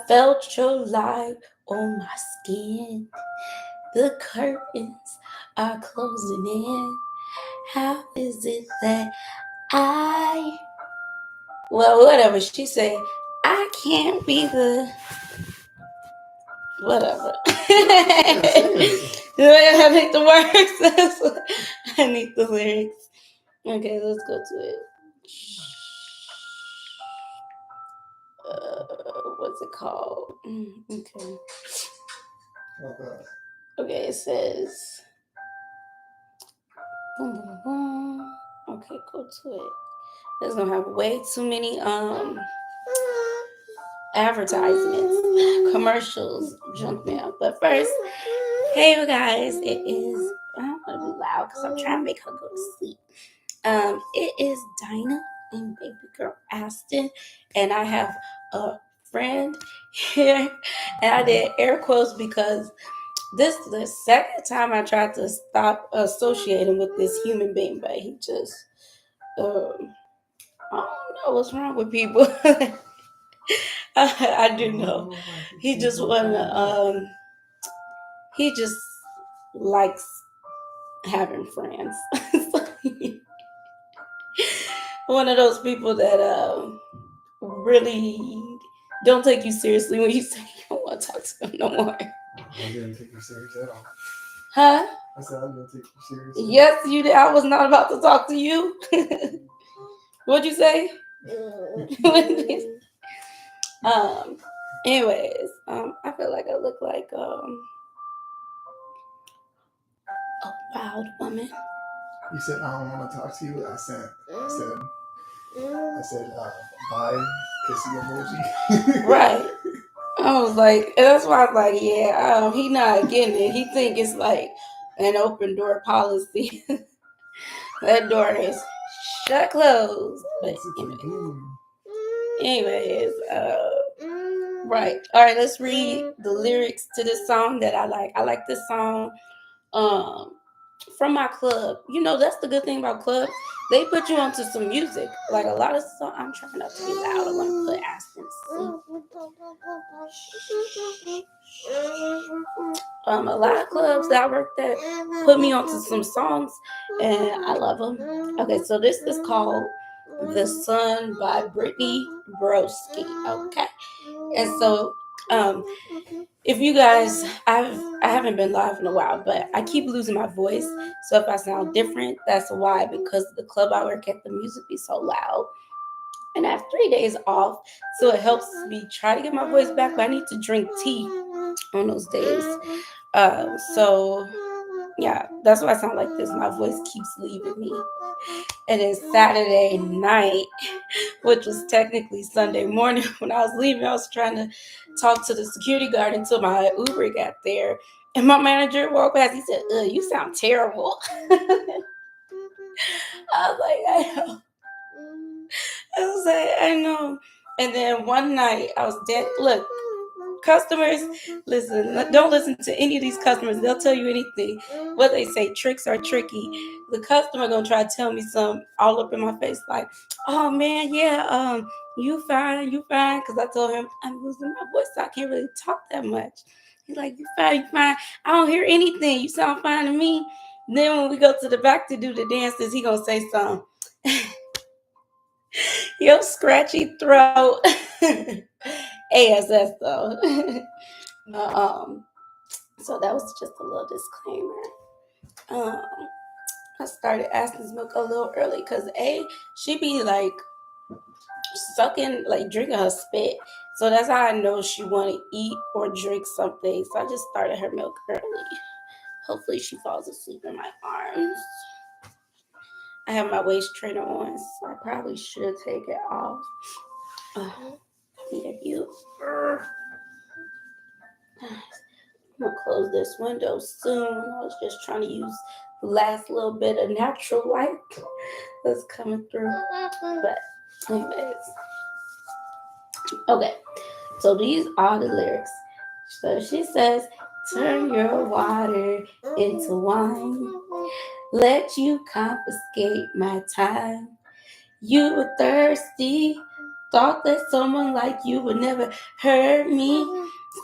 felt your light on my skin. The curtains are closing in. How is it that I, well, whatever she said, I can't be the, whatever. I need the words. I need the lyrics. Okay, let's go to it. What's it called? Okay. Okay, it says. Boom, boom, boom. Okay, go to it. It's gonna have way too many advertisements, commercials, junk mail. But first, hey you guys, it is. I don't want to be loud because I'm trying to make her go to sleep. It is Dinah and baby girl Aston, and I have a friend here, and I did air quotes because this is the second time I tried to stop associating with this human being, but he just, I don't know what's wrong with people. I do know. He just wanna, he just likes having friends. One of those people that really don't take you seriously when you say you don't want to talk to them no more. I didn't take you serious at all. Huh? I said I didn't take you serious. Yes, you did. I was not about to talk to you. What'd you say? Anyways, I feel like I look like a wild woman. You said I don't want to talk to you. I said, bye, kissy emoji. Right. I was like, that's why I was like, yeah, he not getting it. He think it's like an open door policy. That door is shut closed. But anyways, right. All right, let's read the lyrics to this song that I like. I like this song from my club. You know, that's the good thing about clubs. They put you onto some music. Like a lot of songs, I'm trying not to be loud. I want to put Aspen to sleep. A lot of clubs that I worked at put me onto some songs, and I love them. Okay, so this is called "The Sun" by Brittany Broski. Okay, and so if you guys, I haven't been live in a while, but I keep losing my voice. So if I sound different, that's why, because the club I work at, the music be so loud. And I have 3 days off, so it helps me try to get my voice back, but I need to drink tea on those days. So yeah, that's why I sound like this. My voice keeps leaving me. And it's Saturday night, which was technically Sunday morning. When I was leaving, I was trying to talk to the security guard until my Uber got there. And my manager walked past. He said, "You sound terrible." I was like, I know. I was like, I know. And then one night, I was dead. Look, customers, listen, don't listen to any of these customers. They'll tell you anything. What they say, tricks are tricky. The customer gonna try to tell me something all up in my face, like, "Oh man, yeah, you fine, because I told him I'm losing my voice, so I can't really talk that much. He's like, "You fine, you fine." I don't hear anything. You sound fine to me. Then when we go to the back to do the dances, he gonna say something. Your scratchy throat. ASS though. So that was just a little disclaimer. I started Aston's milk a little early because she be like sucking, like drinking her spit. So that's how I know she want to eat or drink something. So I just started her milk early. Hopefully she falls asleep in my arms. I have my waist trainer on, so I probably should take it off. Yeah, you. I'm gonna close this window soon. I was just trying to use the last little bit of natural light that's coming through. But anyways. Okay. So these are the lyrics. So she says, "Turn your water into wine. Let you confiscate my time. You were thirsty, Thought that someone like you would never hurt me.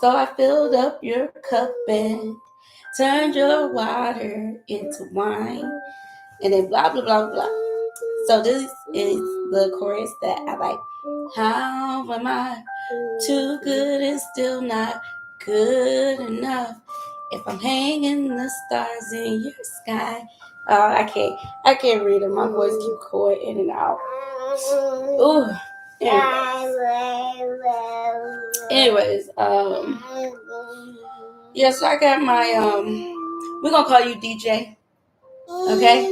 So I filled up your cup and turned your water into wine. And then blah, blah, blah, blah. So this is the chorus that I like. How am I too good and still not good enough? If I'm hanging the stars in your sky. I can't read it. My voice keeps going in and out. Ooh. Anyways, yeah, so I got my we're gonna call you DJ. Okay?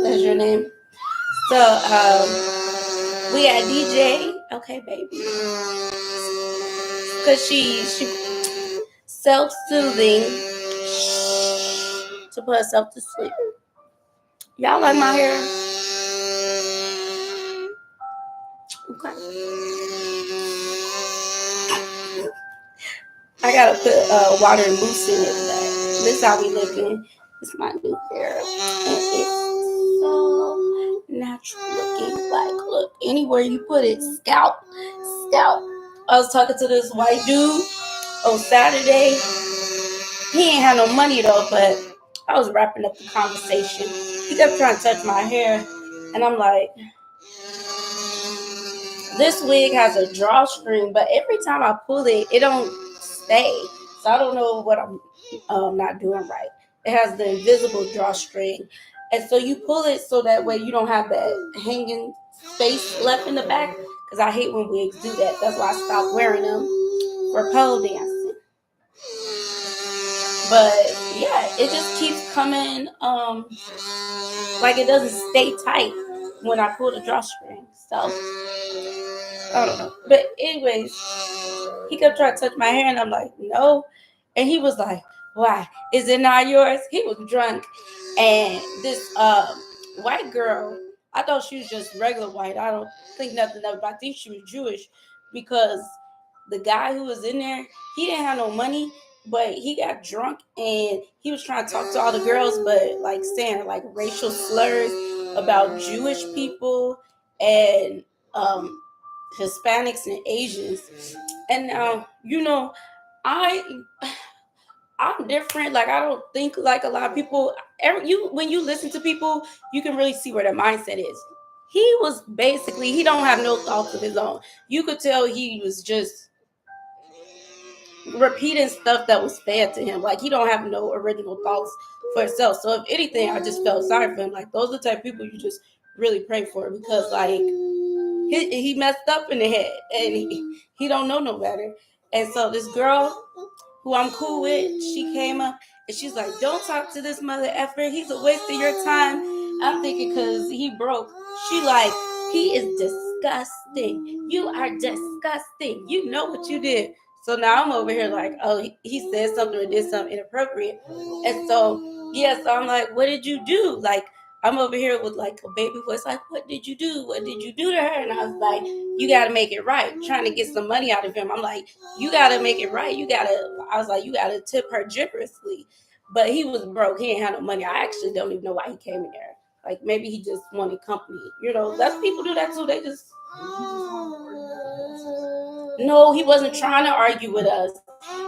That's your name. So we got DJ, okay, baby. Cause she self-soothing to put herself to sleep. Y'all like my hair? Okay. I gotta put water and mousse in it today. This is how we looking. This is my new hair. And it's so natural looking. Like, look, anywhere you put it, scalp. I was talking to this white dude on Saturday. He ain't had no money though, but I was wrapping up the conversation. He kept trying to touch my hair, and I'm like, this wig has a drawstring, but every time I pull it, it don't stay. So I don't know what I'm not doing right. It has the invisible drawstring, and so you pull it so that way you don't have that hanging space left in the back. Because I hate when wigs do that. That's why I stopped wearing them for pole dancing. But yeah, it just keeps coming like it doesn't stay tight when I pull the drawstring. So I don't know. But anyways, he kept trying to touch my hair and I'm like, no. And he was like, why? Is it not yours? He was drunk. And this white girl, I thought she was just regular white. I don't think nothing of it, but I think she was Jewish because the guy who was in there, he didn't have no money, but he got drunk and he was trying to talk to all the girls, but like saying like racial slurs about Jewish people and Hispanics and Asians. And now, I'm different. Like I don't think like a lot of people. When you listen to people, you can really see where their mindset is. He was basically he don't have no thoughts of his own. You could tell he was just repeating stuff that was fed to him. Like he don't have no original thoughts for himself. So if anything, I just felt sorry for him. Like those are the type of people you just really pray for because like he messed up in the head and he don't know no better. And so this girl who I'm cool with, she came up and she's like, don't talk to this mother effer. He's a waste of your time. I'm thinking because he broke. She like, he is disgusting. You are disgusting. You know what you did. So now I'm over here like, oh, he said something or did something inappropriate. And so, yeah, so I'm like, what did you do? Like, I'm over here with like a baby voice, like, what did you do? What did you do to her? And I was like, you got to make it right. Trying to get some money out of him. I'm like, you got to make it right. I was like, you got to tip her generously. But he was broke. He ain't had no money. I actually don't even know why he came in there. Like, maybe he just wanted company. That's people do that too. They just. No, he wasn't trying to argue with us.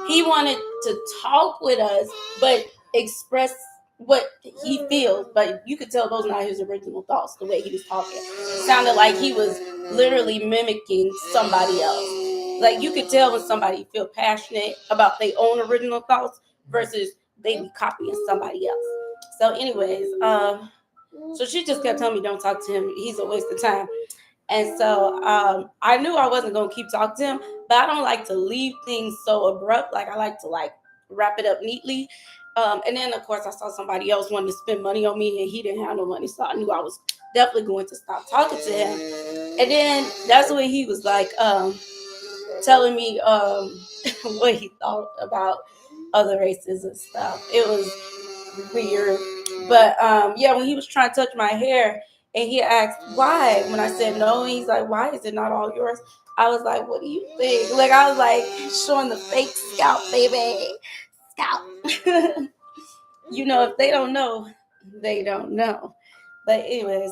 He wanted to talk with us, but express what he feels. But you could tell those are not his original thoughts, the way he was talking. It sounded like he was literally mimicking somebody else. Like you could tell when somebody feel passionate about their own original thoughts versus they be copying somebody else. So anyways, so she just kept telling me don't talk to him. He's a waste of time. And so I knew I wasn't going to keep talking to him, but I don't like to leave things so abrupt. Like I like to like wrap it up neatly. And then, of course, I saw somebody else wanting to spend money on me and he didn't have no money. So I knew I was definitely going to stop talking to him. And then that's when he was like telling me what he thought about other races and stuff. It was weird. But yeah, when he was trying to touch my hair and he asked why, when I said no, he's like, why is it not all yours? I was like, what do you think? Like I was like showing the fake scalp, baby. Scalp. If they don't know, they don't know. But anyways,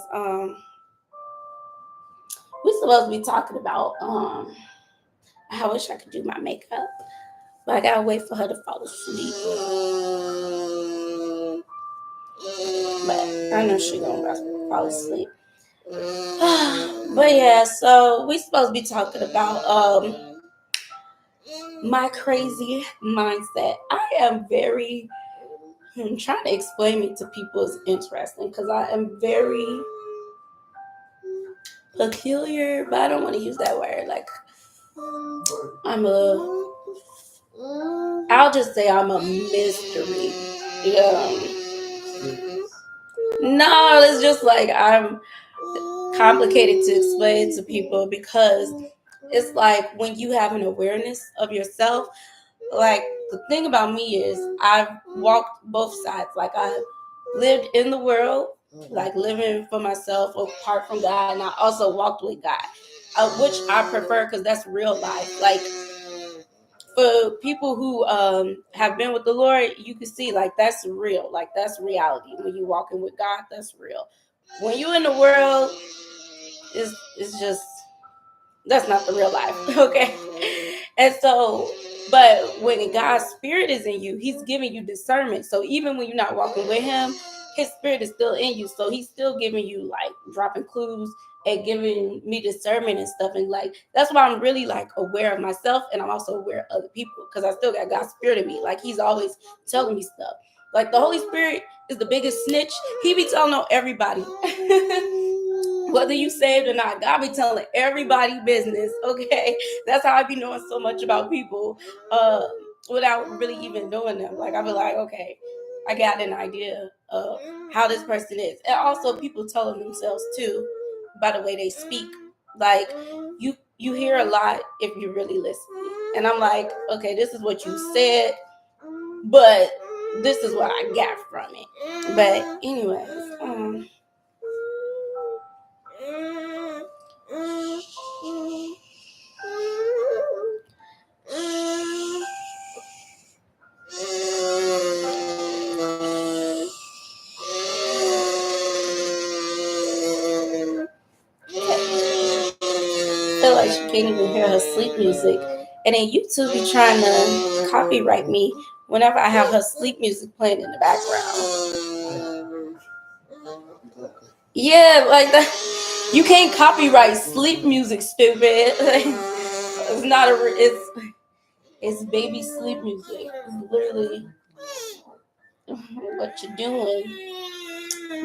we supposed to be talking about I wish I could do my makeup, but I gotta wait for her to fall asleep. But I know she gonna fall asleep. But yeah, so we supposed to be talking about my crazy mindset. I am very trying to explain it to people is interesting because I am very peculiar, but I don't want to use that word. Like I'll just say I'm a mystery. No, it's just like I'm complicated to explain to people because it's like when you have an awareness of yourself, like the thing about me is I've walked both sides. Like I lived in the world, like living for myself apart from God, and I also walked with God, which I prefer because that's real life. Like for people who have been with the Lord, you can see like that's real, like that's reality. When you walking with God, that's real. When you in the world, it's just that's not the real life, okay? And so, but when God's spirit is in you, He's giving you discernment. So even when you're not walking with Him, His spirit is still in you. So He's still giving you like dropping clues and giving me discernment and stuff. And like that's why I'm really like aware of myself, and I'm also aware of other people because I still got God's spirit in me. Like He's always telling me stuff. Like the Holy Spirit is the biggest snitch. He be telling on everybody. Whether you saved or not, God be telling everybody business, okay? That's how I be knowing so much about people without really even knowing them. Like, I be like, okay, I got an idea of how this person is. And also, people telling themselves, too, by the way they speak. Like, you hear a lot if you really listen. And I'm like, okay, this is what you said, but this is what I got from it. But anyways, feel like she can't even hear her sleep music. And then YouTube be trying to copyright me whenever I have her sleep music playing in the background. Yeah, like that. You can't copyright sleep music, stupid. It's not it's baby sleep music. It's literally what you're doing.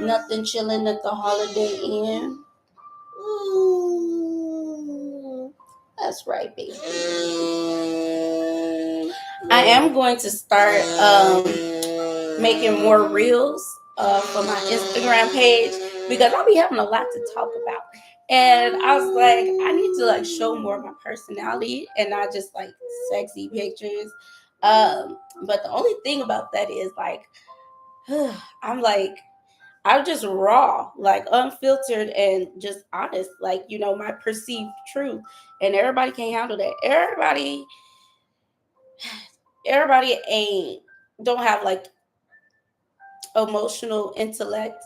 Nothing chilling at the Holiday Inn. That's right, baby. I am going to start making more reels for my Instagram page because I'll be having a lot to talk about. And I was like, I need to like show more of my personality and not just like sexy pictures. But the only thing about that is like, I'm just raw, like unfiltered and just honest, like, you know, my perceived truth. And everybody can't handle that. Everybody ain't don't have like emotional intellect.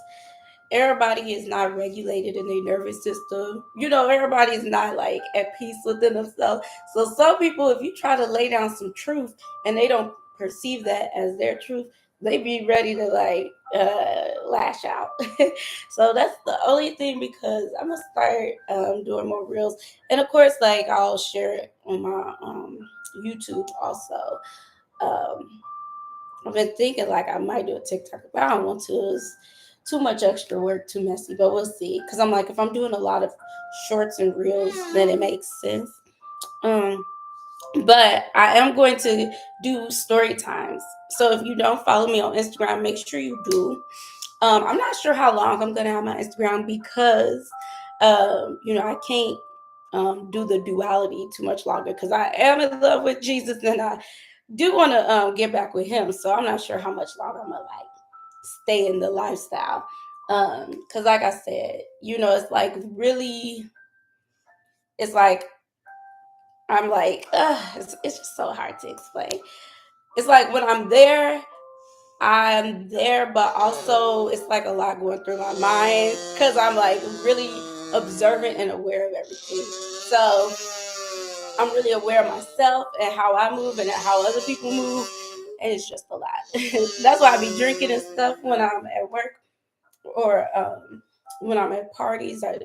Everybody is not regulated in their nervous system. You know, everybody is not like at peace within themselves. So some people, if you try to lay down some truth and they don't perceive that as their truth, they be ready to like lash out. So that's the only thing because I'm gonna start doing more reels, and of course, like I'll share it on my YouTube also. Um, I've been thinking like I might do a TikTok, but I don't want to. It's too much extra work, too messy. But we'll see. Because I'm like, if I'm doing a lot of shorts and reels, then it makes sense. Um, but I am going to do story times. So if you don't follow me on Instagram, make sure you do. I'm not sure how long I'm gonna have my Instagram because, you know, I can't do the duality too much longer because I am in love with Jesus and I do want to get back with Him. So I'm not sure how much longer I'm gonna like stay in the lifestyle. Because like I said, you know, it's like really, it's like I'm like, it's just so hard to explain. It's like when I'm there, but also it's like a lot going through my mind because I'm like really observant and aware of everything. So I'm really aware of myself and how I move and how other people move. And it's just a lot. That's why I be drinking and stuff when I'm at work or when I'm at parties. I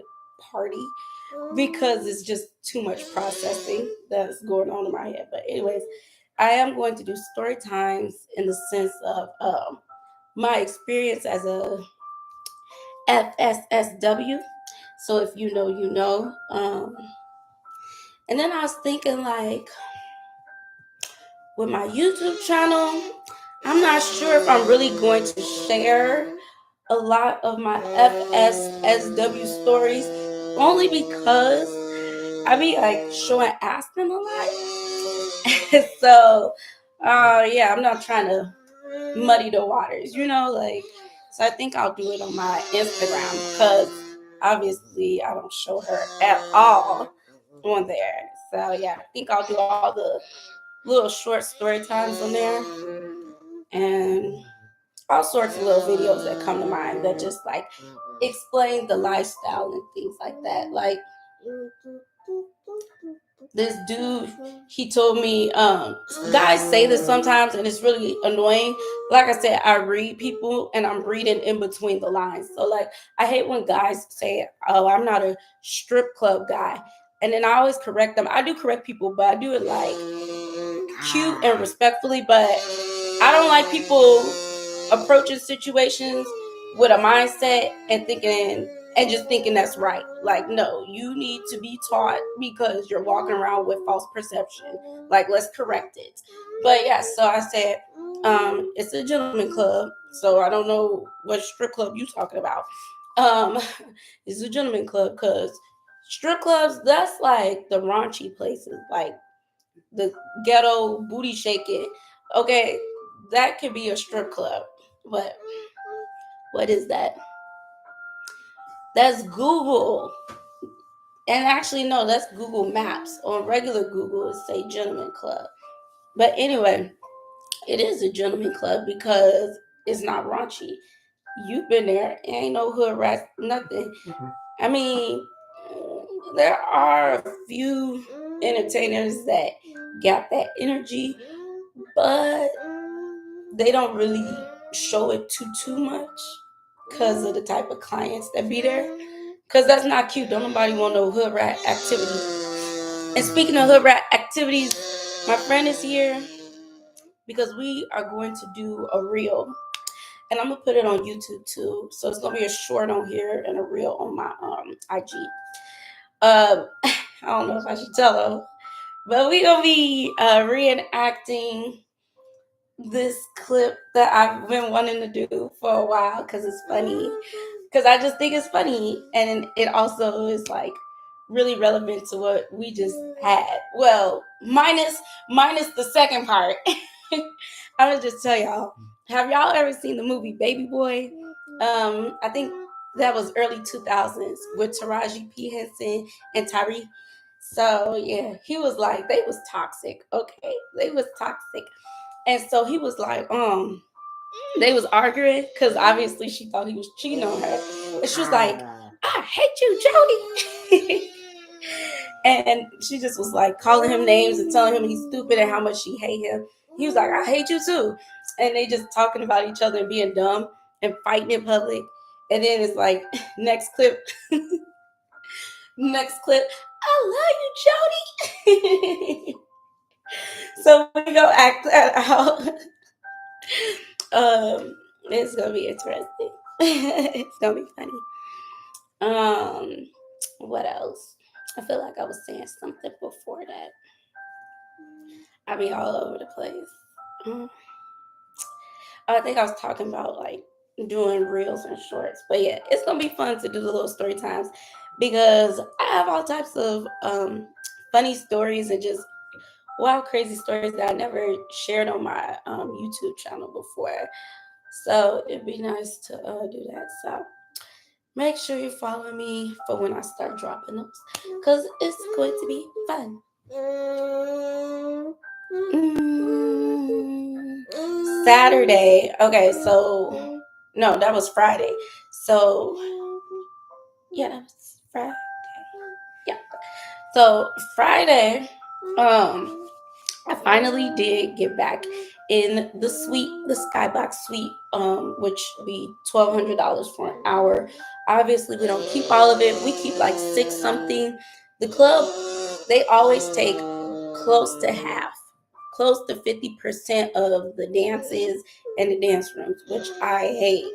party because it's just too much processing that's going on in my head. But anyways, I am going to do story times in the sense of my experience as a FSSW. So if you know, you know. And then I was thinking like with my YouTube channel, I'm not sure if I'm really going to share a lot of my FSSW stories only because I be like showing Aspen a lot. So, yeah, I'm not trying to muddy the waters, like. So I think I'll do it on my Instagram because obviously I don't show her at all on there. So yeah, I think I'll do all the little short story times on there and all sorts of little videos that come to mind that just like explain the lifestyle and things like that. Like this dude, he told me, guys say this sometimes and it's really annoying. Like I said, I read people and I'm reading in between the lines. So like I hate when guys say, oh, I'm not a strip club guy. And then I always correct them. I do correct people, but I do it like cute and respectfully. But I don't like people approaching situations with a mindset and just thinking that's right. Like, no, you need to be taught because you're walking around with false perception. Like, let's correct it. But yeah, so I said, it's a gentleman club. So I don't know what strip club you talking about. Um, it's a gentleman club because strip clubs, that's like the raunchy places, like the ghetto booty shaking. Okay, that could be a strip club. But what is that? That's Google. And actually, no, that's Google Maps. On regular Google, it say gentleman club. But anyway, it is a gentleman club because it's not raunchy. You've been there, ain't no hood rats, nothing. I mean, there are a few entertainers that got that energy, but they don't really show it too much because of the type of clients that be there. Because that's not cute. Don't nobody want no hood rat activity. And speaking of hood rat activities, my friend is here because we are going to do a reel. And I'm going to put it on YouTube too. So it's going to be a short on here and a reel on my IG. I don't know if I should tell them. But we're going to be reenacting this clip that I've been wanting to do for a while because it's funny. Because I just think it's funny, and it also is like really relevant to what we just had. Well, minus the second part. I'm gonna just tell y'all. Have y'all ever seen the movie Baby Boy? I think that was early 2000s with Taraji P Henson and Tyree. So yeah, he was like they was toxic. Okay, they was toxic. And so he was like, they was arguing because obviously she thought he was cheating on her. And she was like, I hate you, Jody. And she just was like calling him names and telling him he's stupid and how much she hate him. He was like, I hate you too. And they just talking about each other and being dumb and fighting in public. And then it's like, next clip, I love you, Jody. So we go act that out. It's gonna be interesting. It's gonna be funny. What else? I feel like I was saying something before that. I be all over the place. I think I was talking about like doing reels and shorts, but yeah, it's gonna be fun to do the little story times because I have all types of funny stories and just wild, crazy stories that I never shared on my YouTube channel before. So it'd be nice to do that. So make sure you follow me for when I start dropping those because it's going to be fun. Saturday. Okay, so no, that was Friday. So yeah, that was Friday. Yeah. So Friday, I finally did get back in the suite, the skybox suite, which be $1,200 for an hour. Obviously, we don't keep all of it. We keep like six something. The club, they always take close to half, close to 50% of the dances and the dance rooms, which I hate.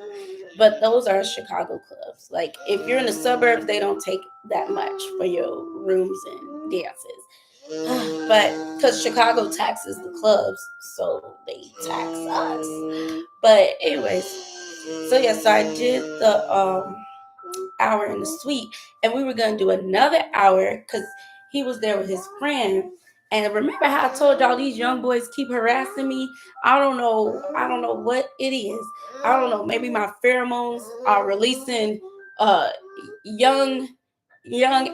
But those are Chicago clubs. Like if you're in the suburbs, they don't take that much for your rooms and dances. But because Chicago taxes the clubs, so they tax us. But anyways, so yeah, so I did the hour in the suite, and we were gonna do another hour because he was there with his friend. And remember how I told y'all these young boys keep harassing me? I don't know. I don't know what it is. I don't know. Maybe my pheromones are releasing uh young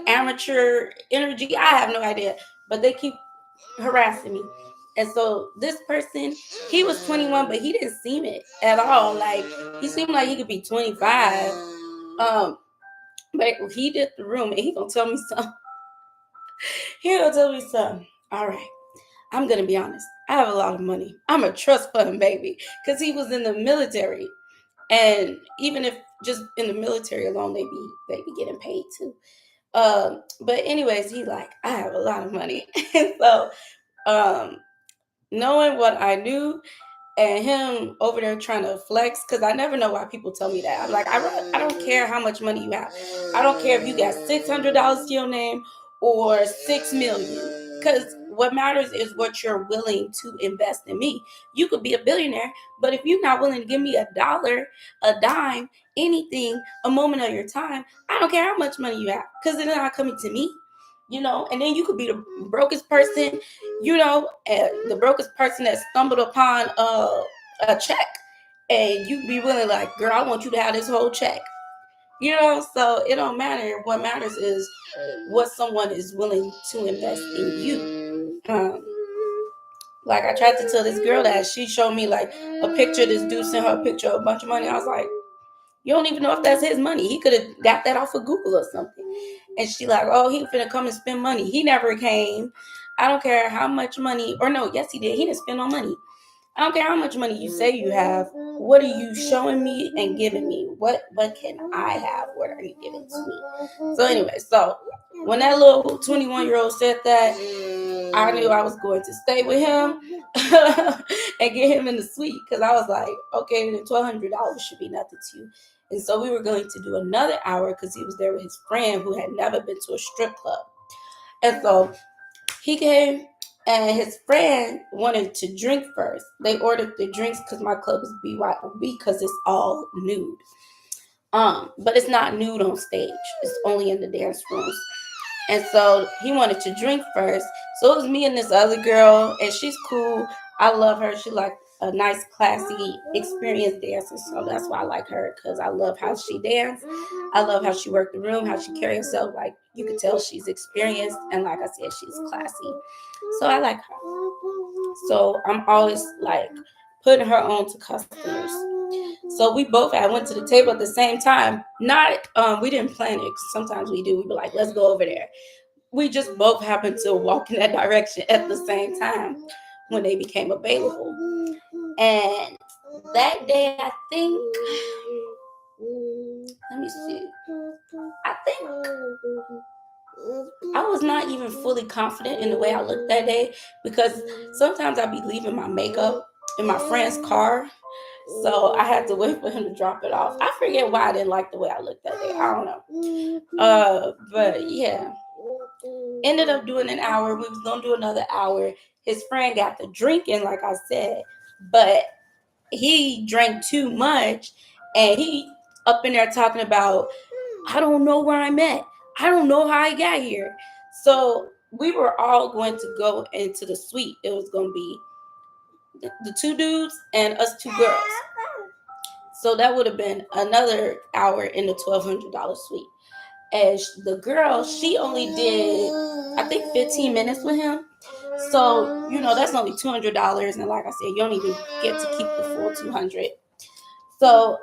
amateur energy. I have no idea. But they keep harassing me. And so this person, he was 21, but he didn't seem it at all. Like he seemed like he could be 25. Um, but he did the room and he gonna tell me something. He gonna tell me something. All right. I'm gonna be honest. I have a lot of money. I'm a trust fund baby. Cause he was in the military. And even if just in the military alone, they be getting paid too. But anyways, he like, I have a lot of money. And so um knowing what I knew and him over there trying to flex, because I never know why people tell me that. I'm like, I don't care how much money you have. I don't care if you got $600 to your name or 6 million, because what matters is what you're willing to invest in me. You could be a billionaire, but if you're not willing to give me a dollar, a dime, anything, a moment of your time, I don't care how much money you have, because it's not coming to me. And then you could be the brokest person, the brokest person that stumbled upon a check, and you be willing, like, girl, I want you to have this whole check. So it don't matter. What matters is what someone is willing to invest in you. Like I tried to tell this girl that she showed me like a picture. This dude sent her a picture of a bunch of money. I was like, you don't even know if that's his money. He could have got that off of Google or something. And she like, oh, he finna come and spend money. He never came. I don't care how much money, or no, yes, he did. He didn't spend no money. I don't care how much money you say you have. What are you showing me and giving me? What can I have? What are you giving to me? So anyway, so when that little 21-year-old said that, I knew I was going to stay with him and get him in the suite, because I was like, okay, then $1,200 should be nothing to you. And so we were going to do another hour because he was there with his friend who had never been to a strip club. And so he came, and his friend wanted to drink first. They ordered the drinks because my club is BYOB because it's all nude. But it's not nude on stage. It's only in the dance rooms. And so he wanted to drink first. So it was me and this other girl, and she's cool. I love her. She like a nice, classy, experienced dancer. So that's why I like her, because I love how she danced. I love how she worked the room, how she carried herself. Like you could tell she's experienced, and like I said, she's classy. So I like her. So I'm always like putting her on to customers. So we both had went to the table at the same time. Not we didn't plan it. Sometimes we do. We be like, let's go over there. We just both happened to walk in that direction at the same time when they became available. And that day, I think, let me see. I think I was not even fully confident in the way I looked that day, because sometimes I'd be leaving my makeup in my friend's car. So I had to wait for him to drop it off. I forget why I didn't like the way I looked that day. I don't know. But yeah. Ended up doing an hour. We was gonna do another hour. His friend got the drinking, like I said, but he drank too much, and he up in there talking about, I don't know where I'm at. I don't know how I got here. So we were all going to go into the suite. It was going to be the two dudes and us two girls. So that would have been another hour in the $1,200 suite. And the girl, she only did, I think, 15 minutes with him. So, that's only $200. And like I said, you don't even get to keep the full $200. So,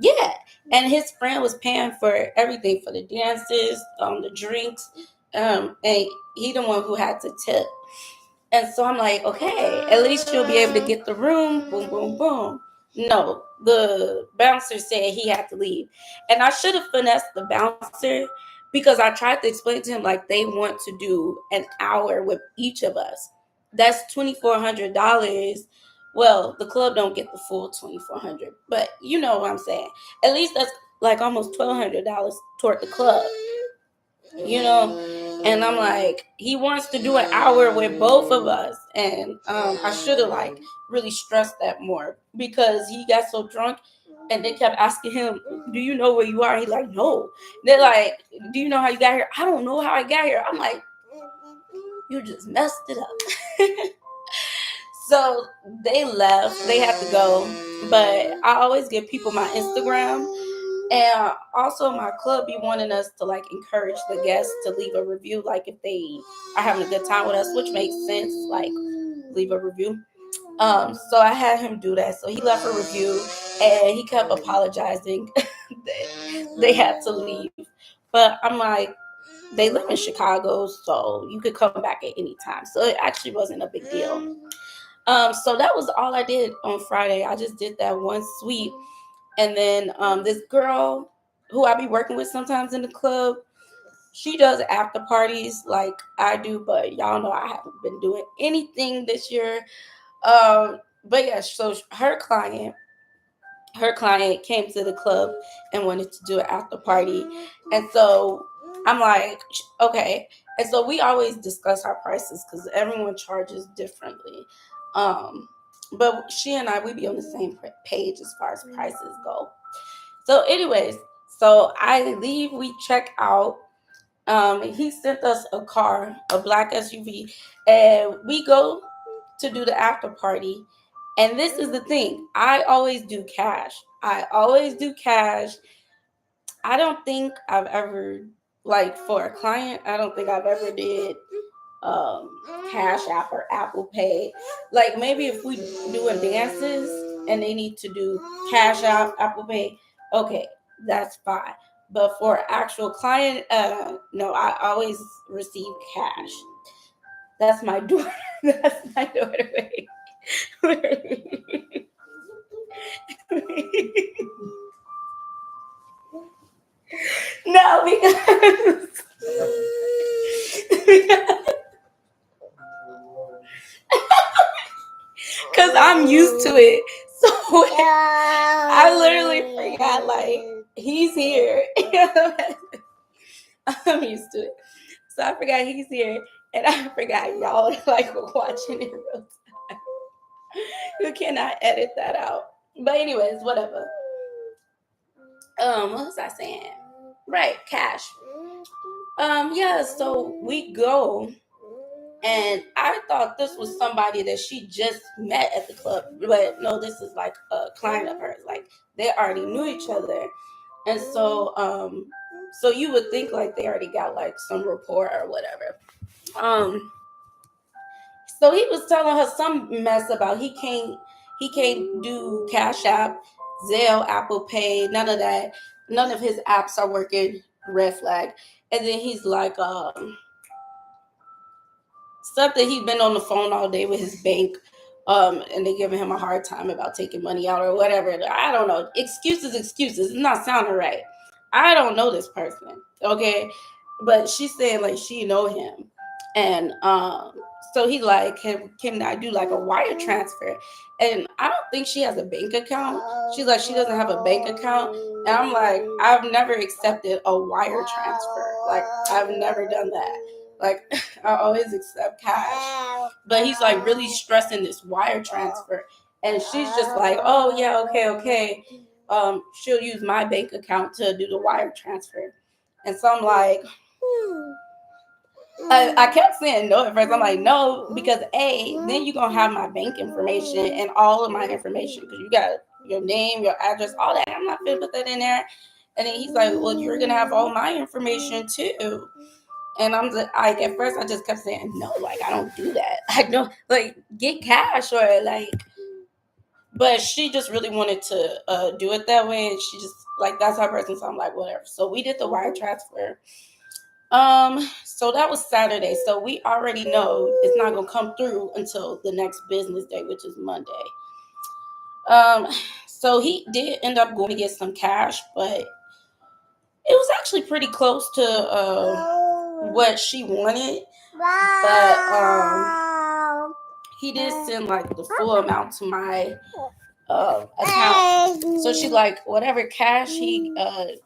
yeah. And his friend was paying for everything, for the dances, the drinks, and he the one who had to tip. And so I'm like, okay, at least you'll be able to get the room. Boom, boom, boom. No, the bouncer said he had to leave. And I should have finessed the bouncer because I tried to explain to him like they want to do an hour with each of us. That's $2,400. Well, the club don't get the full 2,400, but you know what I'm saying. At least that's like almost $1,200 toward the club, you know. And I'm like, he wants to do an hour with both of us. And I should have like really stressed that more because he got so drunk and they kept asking him, do you know where you are? He's like, no. They're like, do you know how you got here? I don't know how I got here. I'm like, you just messed it up. So they left. They had to go. But I always give people my Instagram. And also my club be wanting us to like encourage the guests to leave a review, like if they are having a good time with us, which makes sense, like leave a review. So I had him do that. So he left a review and he kept apologizing that they had to leave. But I'm like, they live in Chicago, so you could come back at any time. So it actually wasn't a big deal. So that was all I did on Friday. I just did that one sweep. And then this girl who I be working with sometimes in the club, she does after parties like I do, but y'all know I haven't been doing anything this year. But yeah, so her client came to the club and wanted to do an after party. And so I'm like, okay. And so we always discuss our prices because everyone charges differently. But she and I, we be on the same page as far as prices go. So, anyways, so I leave, we check out. He sent us a car, a black SUV, and we go to do the after party. And this is the thing, I always do cash. I always do cash. I don't think I've ever, like for a client, I don't think I've ever did um Cash App or Apple Pay. Like maybe if we doing dances and they need to do Cash App, Apple Pay, okay, that's fine. But for actual client, no, I always receive cash. That's my daughter. That's my daughter. No, because because I'm used to it. So I literally forgot, like, he's here. I'm used to it. So I forgot he's here. And I forgot y'all like watching in real time. You cannot edit that out. But anyways, whatever. What was I saying? Right, cash. Yeah, so we go. And I thought this was somebody that she just met at the club. But no, this is like a client of hers. Like they already knew each other. And so you would think like they already got like some rapport or whatever. So he was telling her some mess about he can't do Cash App, Zelle, Apple Pay, none of that. None of his apps are working. Red flag. And then he's like, something he's been on the phone all day with his bank, and they giving him a hard time about taking money out or whatever. I don't know. Excuses. It's not sounding right. I don't know this person, okay? But she's saying like she know him, and so he like, can I do like a wire transfer? And I don't think she has a bank account. She's like, she doesn't have a bank account, and I'm like, I've never accepted a wire transfer. Like I've never done that. Like I always accept cash. But he's like really stressing this wire transfer. And she's just like, oh yeah, okay. She'll use my bank account to do the wire transfer. And so I'm like, I kept saying no at first. I'm like, no, because then you're gonna have my bank information and all of my information because you got your name, your address, all that. I'm not gonna put that in there. And then he's like, well, you're gonna have all my information too. And I'm like, at first I just kept saying no, like I don't do that. I don't like get cash or like but she just really wanted to do it that way, and she just like that's her person. So I'm like, whatever. So we did the wire transfer. So that was Saturday. So we already know it's not gonna come through until the next business day, which is Monday. Um, so he did end up going to get some cash, but it was actually pretty close to what she wanted. But he did send like the full amount to my account. So she like whatever cash he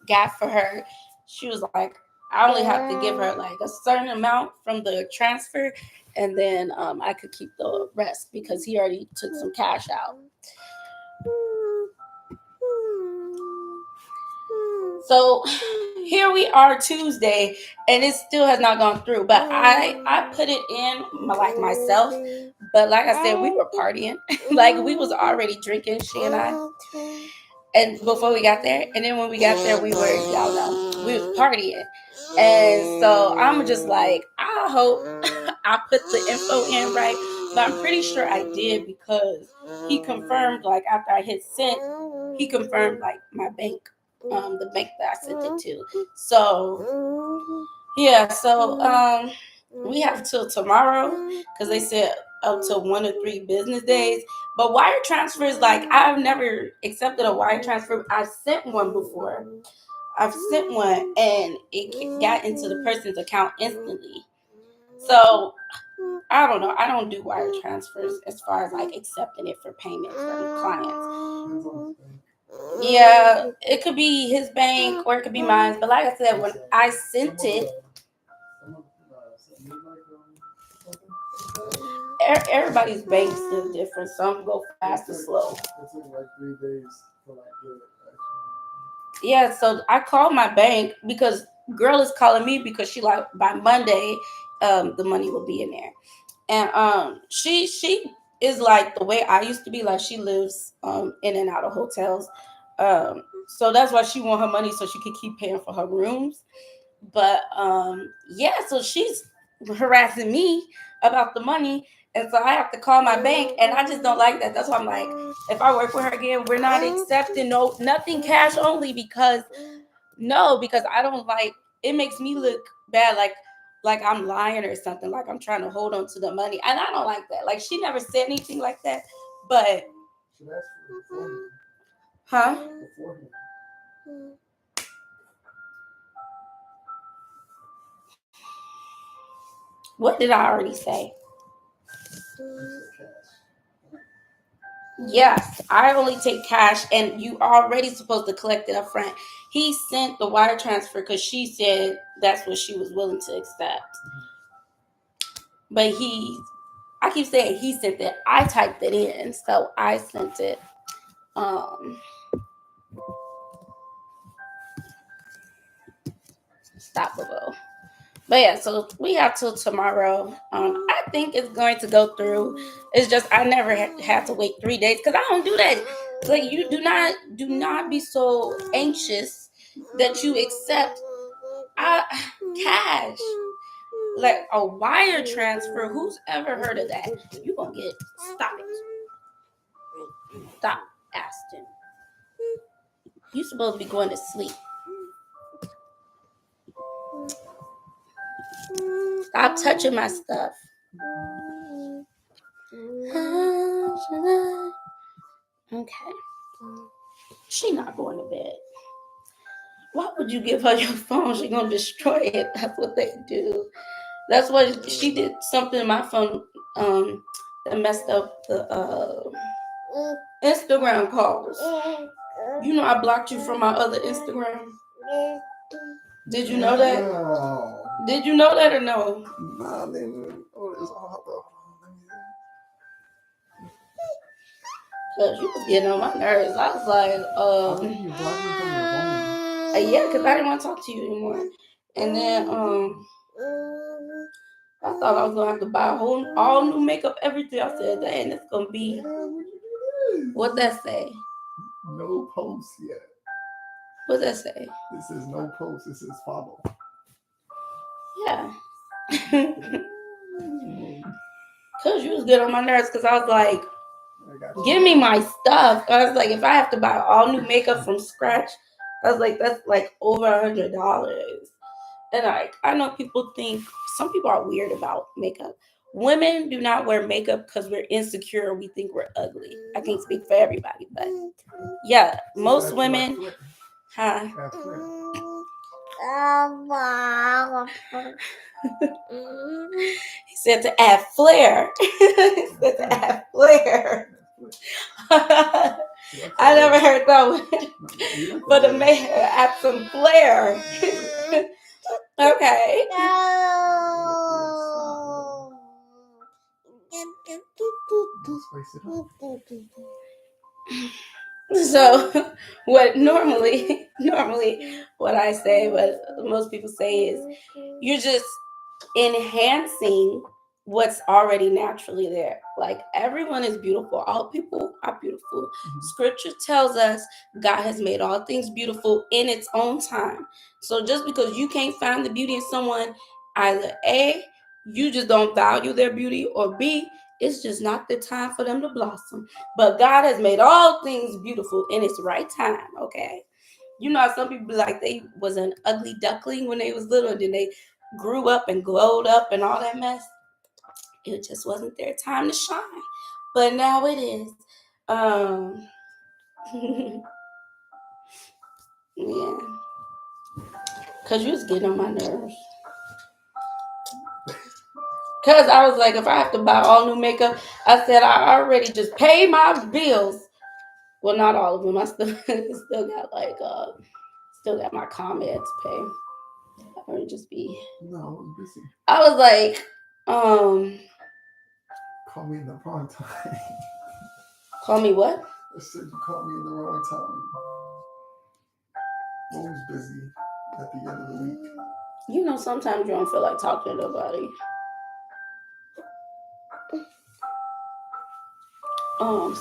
got for her, she was like, I only have to give her like a certain amount from the transfer, and then I could keep the rest because he already took some cash out. So here we are Tuesday, and it still has not gone through. But I put it in like myself. But like I said, we were partying. Like we was already drinking, she and I. And before we got there, and then when we got there, we were, y'all know, we was partying. And so I'm just like, I hope I put the info in right. But I'm pretty sure I did because he confirmed, like after I hit send, he confirmed like my bank, the bank that I sent it to. So yeah, so we have till tomorrow because they said up to 1 or 3 business days. But wire transfers, like I've never accepted a wire transfer. I've sent one before. I've sent one and it got into the person's account instantly. So I don't know. I don't do wire transfers as far as like accepting it for payment from clients. Yeah, it could be his bank or it could be mine. But like I said, when I sent it, everybody's banks is different. Some go fast or slow. It took like 3 days to like get it. Yeah, so I called my bank because girl is calling me because she like by Monday, the money will be in there. And she is like the way I used to be. Like she lives in and out of hotels. So that's why she want her money so she can keep paying for her rooms. But yeah, so she's harassing me about the money, and so I have to call my bank, and I just don't like that. That's why I'm like, if I work with her again, we're not accepting nothing cash only because because I don't like it makes me look bad, like I'm lying or something, like I'm trying to hold on to the money, and I don't like that. Like she never said anything like that, but huh? What did I already say? Yes, I only take cash, and you already supposed to collect it up front. He sent the wire transfer because she said that's what she was willing to accept. But I keep saying he sent it. I typed it in, so I sent it. Stoppable. But yeah, so we have till tomorrow. I think it's going to go through. It's just I never had to wait 3 days because I don't do that. Like you do not be so anxious that you accept cash, like a wire transfer. Who's ever heard of that? You gonna get stop it. Stop, Aston. You supposed to be going to sleep. Stop touching my stuff. Okay. She not going to bed. Why would you give her your phone? She gonna destroy it. That's what they do. That's what she did. Something in my phone that messed up the Instagram calls. You know I blocked you from my other Instagram. Did you know that? No. Did you know that or no? Nah, nigga. Oh, it's all Cause you was getting on my nerves. I was like, I think you blocked me from your phone. yeah, cause I didn't want to talk to you anymore. And then I thought I was gonna have to buy all new makeup, everything. I said, dang, it's gonna be what that say? No post yet. What that say? This is no post. This is follow. Yeah. Cause you was good on my nerves. Cause I was like, Give me my stuff. I was like, if I have to buy all new makeup from scratch, I was like, that's like over $100. And I know people think, some people are weird about makeup. Women do not wear makeup because we're insecure. We think we're ugly. I can't speak for everybody, but yeah, most women. Huh? He said to add flair. He said to add flair. I never heard that one. But to make add some flair. Okay. So what normally what I say, what most people say is, you're just enhancing what's already naturally there. Like, everyone is beautiful. All people are beautiful. Scripture tells us God has made all things beautiful in its own time. So just because you can't find the beauty in someone, either A, you just don't value their beauty, or B, it's just not the time for them to blossom. But God has made all things beautiful in its right time, okay? You know how some people like they was an ugly duckling when they was little, and then they grew up and glowed up and all that mess. It just wasn't their time to shine. But now it is. Yeah. Because you was getting on my nerves. Because I was like, if I have to buy all new makeup, I said I already just paid my bills. Well, not all of them. I still got my ComEd to pay. I would just be. No, I was busy. I was like, Call me in the wrong time. Call me what? I said you called me in the wrong time. I'm always busy at the end of the week. You know, sometimes you don't feel like talking to nobody.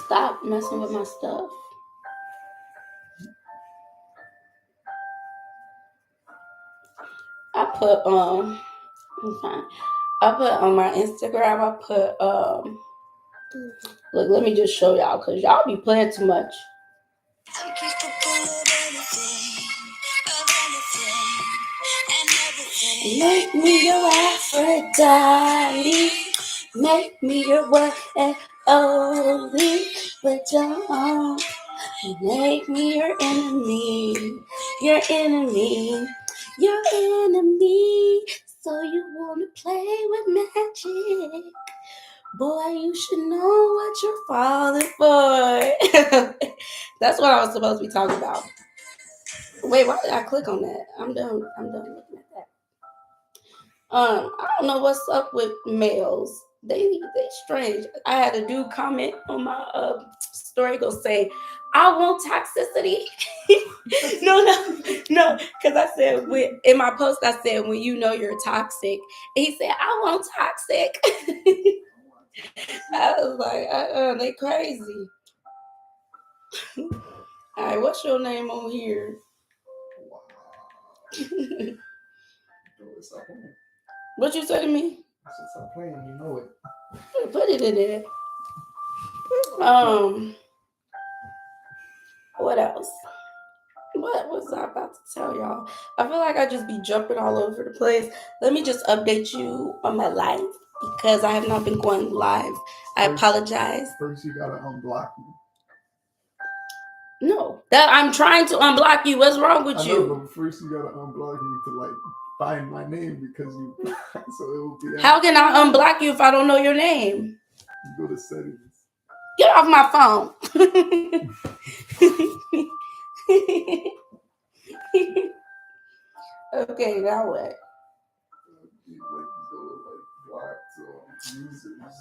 Stop messing with my stuff. I put on my Instagram, I put look, let me just show y'all, because y'all be playing too much. I'm capable of anything, make me your Aphrodite, make me your one and only, but don't make me your enemy, your enemy, your enemy. So you wanna play with magic? Boy, you should know what you're falling for. That's what I was supposed to be talking about. Wait, why did I click on that? I'm done looking at that. I don't know what's up with males. They strange. I had a dude comment on my story, go say, I want toxicity. no, because I said, in my post, I said, when you know you're toxic. And he said, I want toxic. I was like, they crazy. All right, what's your name on here? What you say to me? I said, stop playing, you know it. Put it in there. What else? What was I about to tell y'all? I feel like I just be jumping all over the place. Let me just update you on my life, because I have not been going live. I apologize. First, you gotta unblock me. No, that I'm trying to unblock you. What's wrong with you? Know, but first you gotta unblock me to find my name, because you. So it will be. How can I unblock you if I don't know your name? You go to settings. Get off my phone. Okay, now what? You go block users.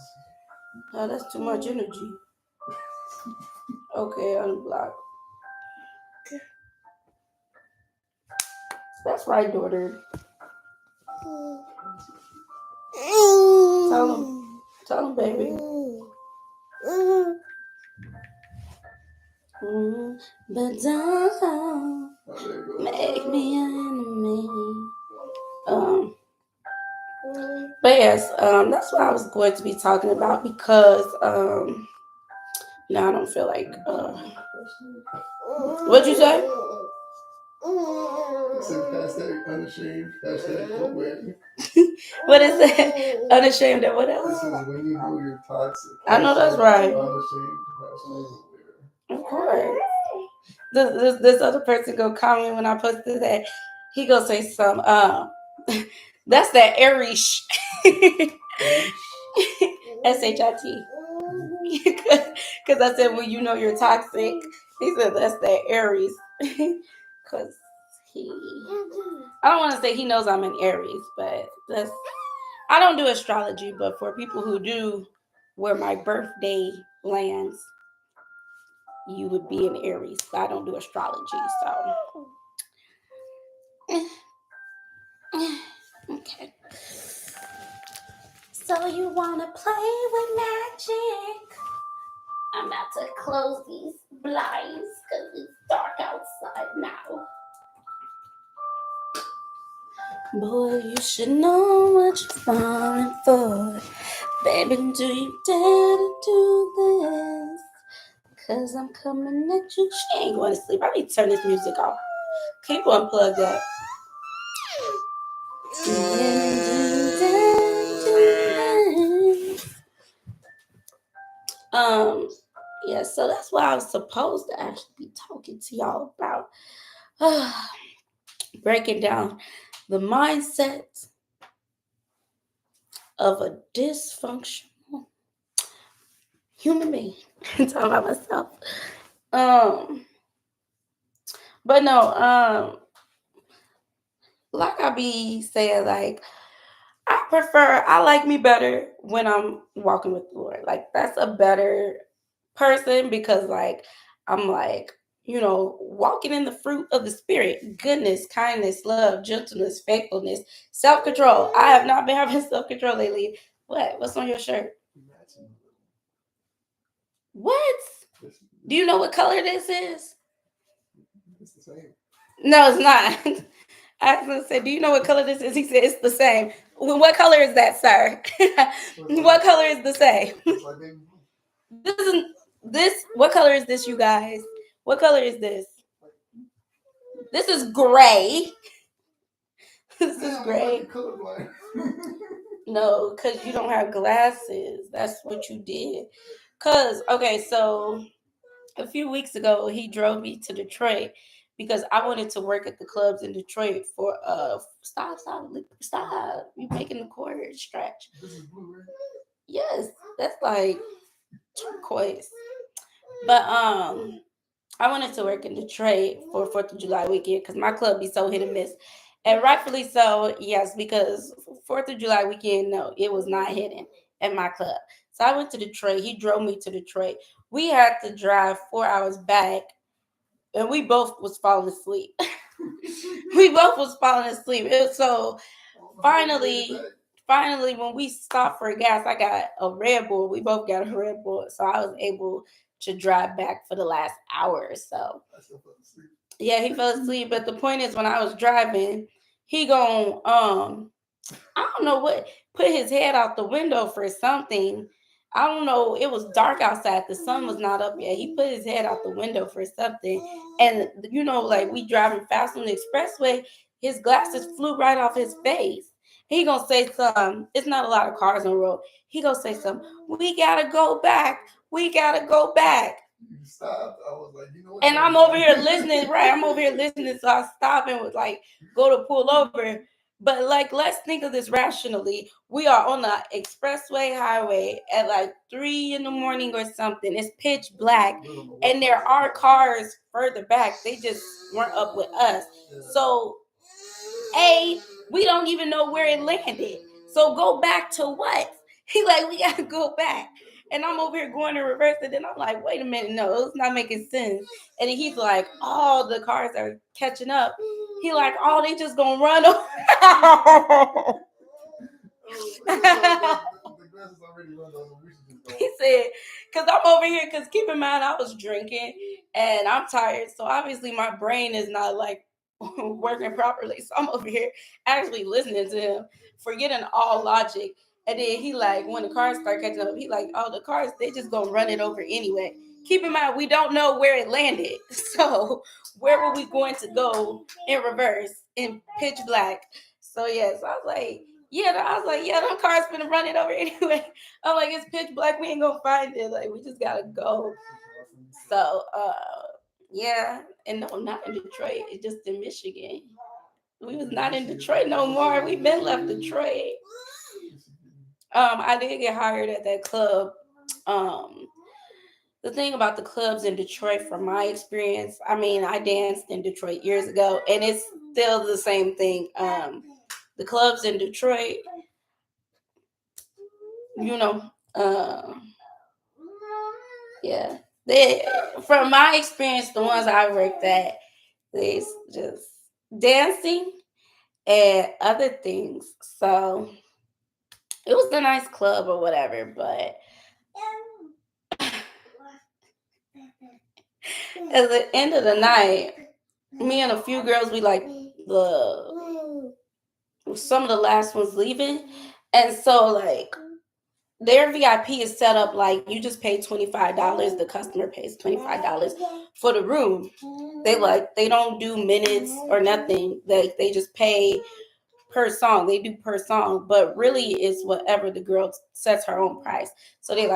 Oh, that's too much energy. Okay, unblock. That's right, daughter. Tell him, baby. But don't make me an enemy. But yes, that's what I was going to be talking about, because No, I don't feel like. What'd you say? It says hashtag unashamed, hashtag quit wearing. What is that? Unashamed of what else? This is when you know you're toxic. I know that's right. Unashamed, hashtag quit wearing. Of course. This other person go comment when I posted that. He go say some. That's that Aries. SHIT. Because I said, well, you know you're toxic. He said that's that Aries. Because I don't want to say he knows I'm an Aries, but I don't do astrology, but for people who do, where my birthday lands, you would be an Aries. But I don't do astrology, so. Okay. So you want to play with magic? I'm about to close these blinds because it's dark outside now. Boy, you should know what you're falling for. Baby, do you dare to do this? Cause I'm coming at you. She ain't going to sleep. I need to turn this music off. Can you unplug that? Yeah, so that's what I was supposed to actually be talking to y'all about. Breaking down the mindset of a dysfunctional human being. I'm talking about myself. But no, like I be saying, like I like me better when I'm walking with the Lord. Like that's a better person because like I'm like, walking in the fruit of the spirit, goodness, kindness, love, gentleness, faithfulness, self-control. I have not been having self-control lately. What's on your shirt? What? Do you know what color this is? It's the same. No, it's not. I was gonna say, do you know what color this is? He said it's the same. What color is that, sir? What color is the same? This isn't this. What color is this, you guys? What color is this? This is gray. This is gray. No, because you don't have glasses. That's what you did. Okay, so a few weeks ago, he drove me to Detroit because I wanted to work at the clubs in Detroit for stop. You making the cord stretch. This is blue, right? Yes, that's like turquoise. But I wanted to work in Detroit for 4th of July weekend because my club be so hit and miss. And rightfully so, yes, because 4th of July weekend, no, it was not hidden at my club. So I went to Detroit. He drove me to Detroit. We had to drive 4 hours back, and we both was falling asleep. We both was falling asleep. So finally, when we stopped for gas, I got a Red Bull. We both got a Red Bull. So I was able to drive back for the last hour or so. Yeah, he fell asleep. But the point is, when I was driving, he gon' I don't know what, put his head out the window for something. I don't know. It was dark outside. The sun was not up yet. He put his head out the window for something. And, like we driving fast on the expressway, his glasses flew right off his face. He gonna say something. It's not a lot of cars on the road. He gonna say something. We gotta go back. We gotta go back. You stopped. I was like, what? And I'm over here listening, right? I'm over here listening, so I stop and would like go to pull over. But like, let's think of this rationally. We are on the expressway highway at like 3 a.m. or something. It's pitch black, and there are cars further back. They just weren't up with us. So, we don't even know where it landed. So go back to what? He like, we gotta go back. And I'm over here going in reverse, and then I'm like, wait a minute, no, it's not making sense. And then he's like, oh, the cars are catching up. He like, oh, they just gonna run over. He said, because I'm over here, because keep in mind, I was drinking and I'm tired. So obviously my brain is not like working properly. So I'm over here actually listening to him, forgetting all logic. And then he like, when the cars start catching up, he like, oh, the cars, they just gonna run it over anyway. keep in mind we don't know where it landed. So where were we going to go in reverse in pitch black? So yes, I was like, yeah, them cars finna run it over anyway. I'm like, it's pitch black, we ain't gonna find it. Like, we just gotta go. So yeah, and no, not in Detroit. It's just in Michigan. We was not in Detroit no more. We been left Detroit. I did get hired at that club. The thing about the clubs in Detroit, from my experience, I mean, I danced in Detroit years ago, and it's still the same thing. The clubs in Detroit, you know, yeah, they, from my experience, the ones I worked at, they just dancing and other things. So it was a nice club or whatever, but at the end of the night, me and a few girls, we like some of the last ones leaving, and so like their VIP is set up like you just pay $25. The customer pays $25 for the room. They don't do minutes or nothing. They just pay per song. They do per song, but really it's whatever the girl sets her own price. So they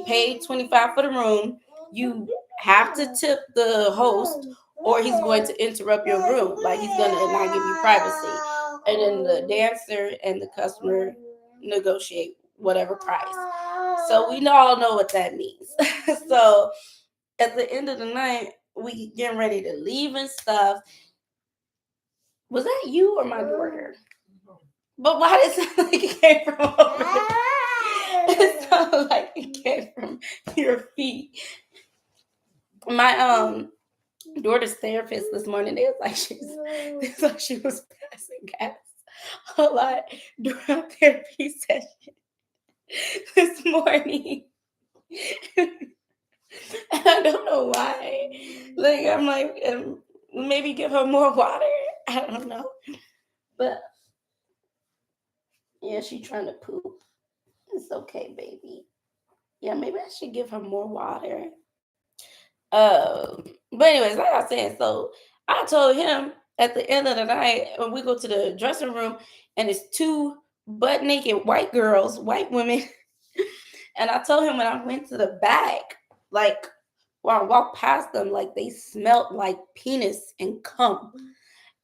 pay $25 for the room. You have to tip the host, or he's going to interrupt your room. Like, he's gonna not give you privacy. And then the dancer and the customer negotiate whatever price. So we all know what that means. So at the end of the night, we getting ready to leave and stuff. Was that you or my daughter? But why did it sound like it came from over there? It sounded like it came from your feet. My daughter's therapist this morning, they was like she was passing gas a lot during our therapy session this morning. I don't know why. Like, I'm like, maybe give her more water. I don't know. But yeah, she's trying to poop. It's okay, baby. Yeah, maybe I should give her more water. But anyways, like I was saying, so I told him at the end of the night when we go to the dressing room, and it's two butt naked white girls, white women, and I told him when I went to the back, like when I walked past them, like they smelled like penis and cum,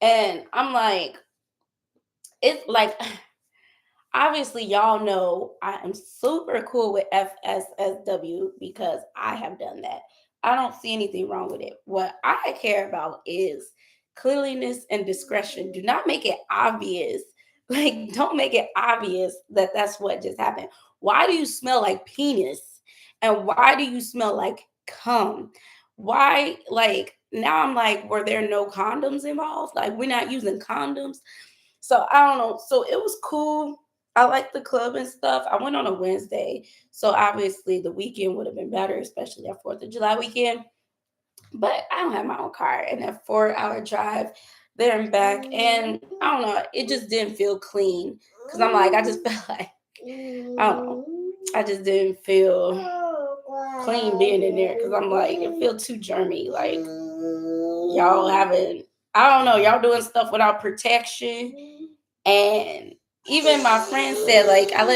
and I'm like, it's like. Obviously, y'all know I am super cool with FSSW because I have done that. I don't see anything wrong with it. What I care about is cleanliness and discretion. Do not make it obvious. Like, don't make it obvious that that's what just happened. Why do you smell like penis? And why do you smell like cum? Why, like, now I'm like, were there no condoms involved? Like, we're not using condoms. So I don't know. So it was cool. I like the club and stuff. I went on a Wednesday, so obviously the weekend would have been better, especially that 4th of July weekend. But I don't have my own car, and that 4-hour drive there and back, and I don't know, it just didn't feel clean because I'm like, I just felt like, I don't know, I just didn't feel clean being in there because I'm like, it feels too germy. Like, y'all having, I don't know, y'all doing stuff without protection. And even my friend said, like, I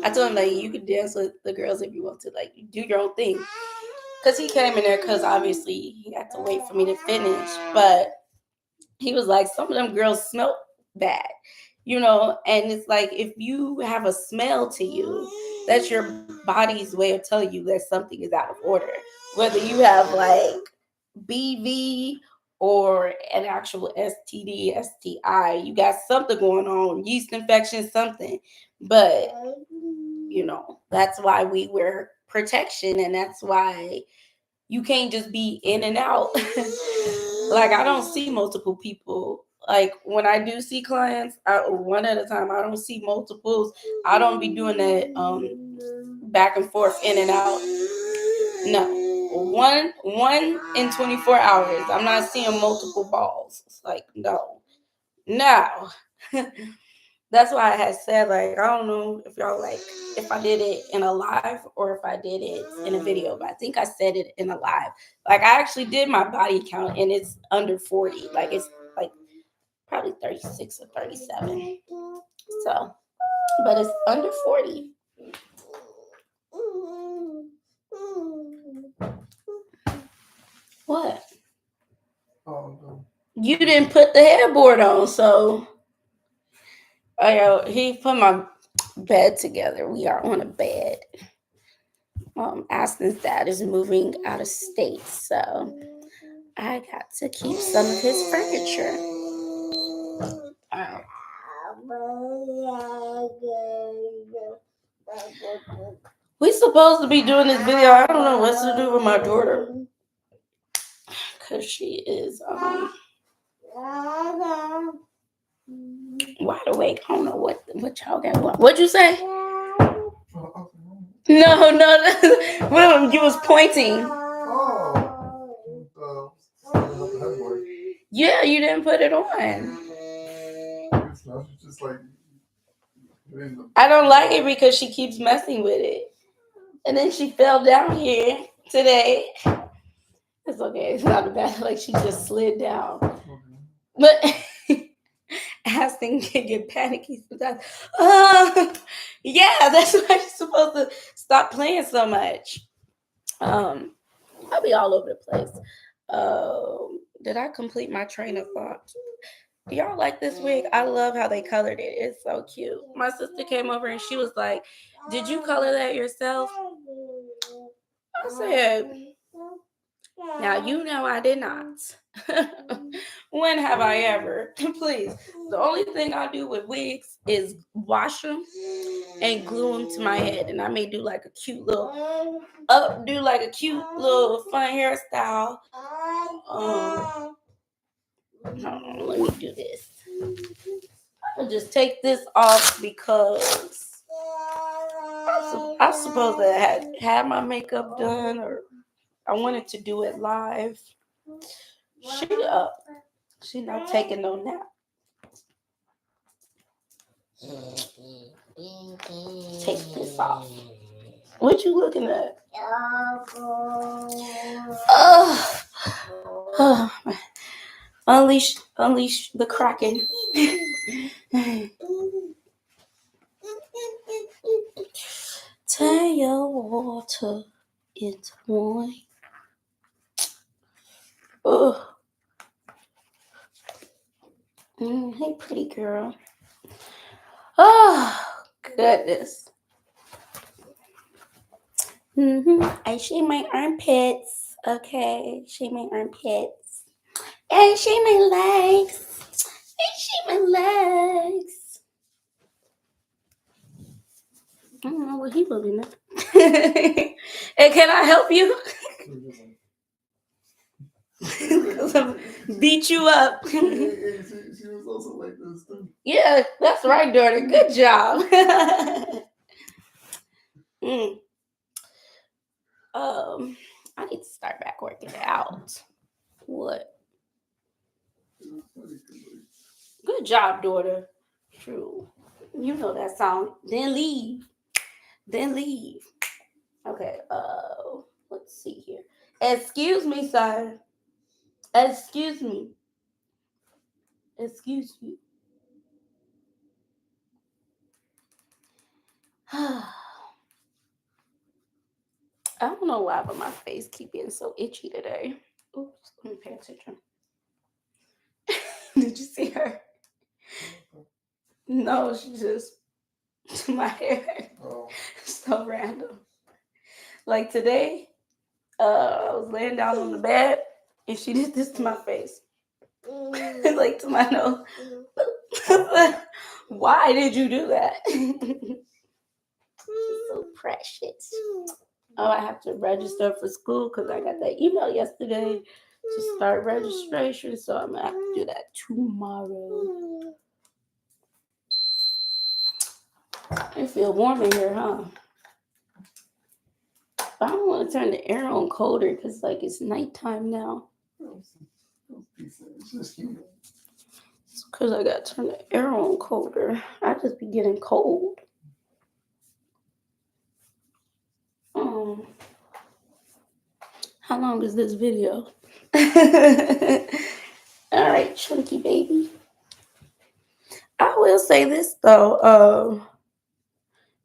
told him, like, you can dance with the girls if you want to, like, do your own thing. Because he came in there because obviously he had to wait for me to finish. But he was like, some of them girls smell bad, and it's like, if you have a smell to you, that's your body's way of telling you that something is out of order. Whether you have, like, BV or an actual STD, STI, you got something going on, yeast infection, something. But, that's why we wear protection, and that's why you can't just be in and out. Like, I don't see multiple people. Like, when I do see clients, one at a time. I don't see multiples. I don't be doing that back and forth, in and out. No. One in 24 hours. I'm not seeing multiple balls. It's like, no. That's why I had said, like, I don't know if y'all like if I did it in a live or if I did it in a video, but I think I said it in a live. Like, I actually did my body count and it's under 40. Like, it's like probably 36 or 37. So, but it's under 40. What? Oh, no. You didn't put the headboard on, so he put my bed together. We are on a bed. Aston's dad is moving out of state, so I got to keep some of his furniture. We supposed to be doing this video. I don't know what to do with my daughter because she is wide awake. I don't know what y'all got. What'd you say? No. You was pointing. Yeah, you didn't put it on. Just like I don't like it because she keeps messing with it. And then she fell down here today. It's okay. It's not bad. Like, she just slid down. But Aston can get panicky sometimes. Yeah, that's why you're supposed to stop playing so much. I'll be all over the place. Did I complete my train of thought? Do y'all like this wig? I love how they colored it. It's so cute. My sister came over and she was like, "Did you color that yourself?" I said, "Now you know I did not." When have I ever? Please. The only thing I do with wigs is wash them and glue them to my head, and I may do like a cute little fun hairstyle. Hold on, let me do this. I'll just take this off because I suppose that I had my makeup done, or I wanted to do it live. She up. She not taking no nap. Take this off. What you looking at? Oh. Unleash the Kraken. Turn your water into wine. Hey, pretty girl. Oh, goodness. I shave my armpits. Okay, shave my armpits. And shave my legs. I don't know what he looking at. And can I help you? Beat you up. She was also like this too. Yeah, that's right, daughter. Good job. I need to start back working out. What? Good job, daughter. True. You know that song. Then leave. Okay, let's see here. Excuse me, sir. Excuse me. I don't know why, but my face keep getting so itchy today. Oops, let me pay attention. Did you see her? No, she just my hair. Oh. So random. Like today, I was laying down on the bed and she did this to my face. Like to my nose. Why did you do that? She's so precious. Oh, I have to register for school because I got that email yesterday to start registration, so I'm gonna have to do that tomorrow. It feels warm in here, huh? But I don't want to turn the air on colder because like it's nighttime now. It's just humid. It's because I got to turn the air on colder. I just be getting cold. How long is this video? All right, chunky baby. I will say this though,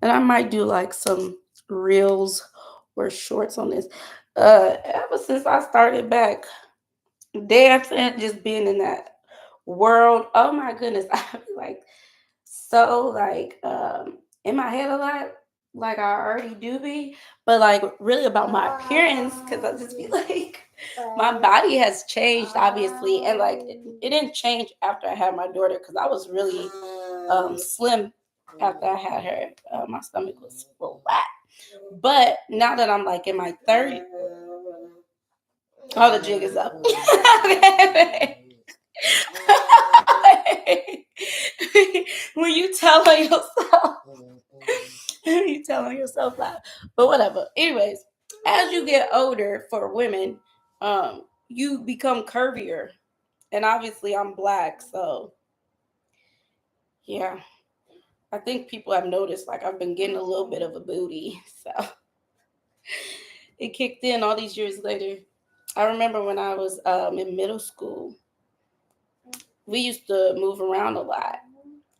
and I might do like some reels or shorts on this. Ever since I started back dancing, just being in that world, oh my goodness, I be like so like in my head a lot, like I already do be, but like really about my appearance, because I just be like my body has changed obviously, and like it didn't change after I had my daughter, because I was really slim after I had her. My stomach was flat, but now that I'm like in my 30s, oh, the jig is up. When you tell on yourself, you tell on yourself that. But whatever. Anyways, as you get older, for women, you become curvier, and obviously I'm black, so yeah. I think people have noticed like I've been getting a little bit of a booty, so it kicked in all these years later. I remember when I was in middle school, we used to move around a lot.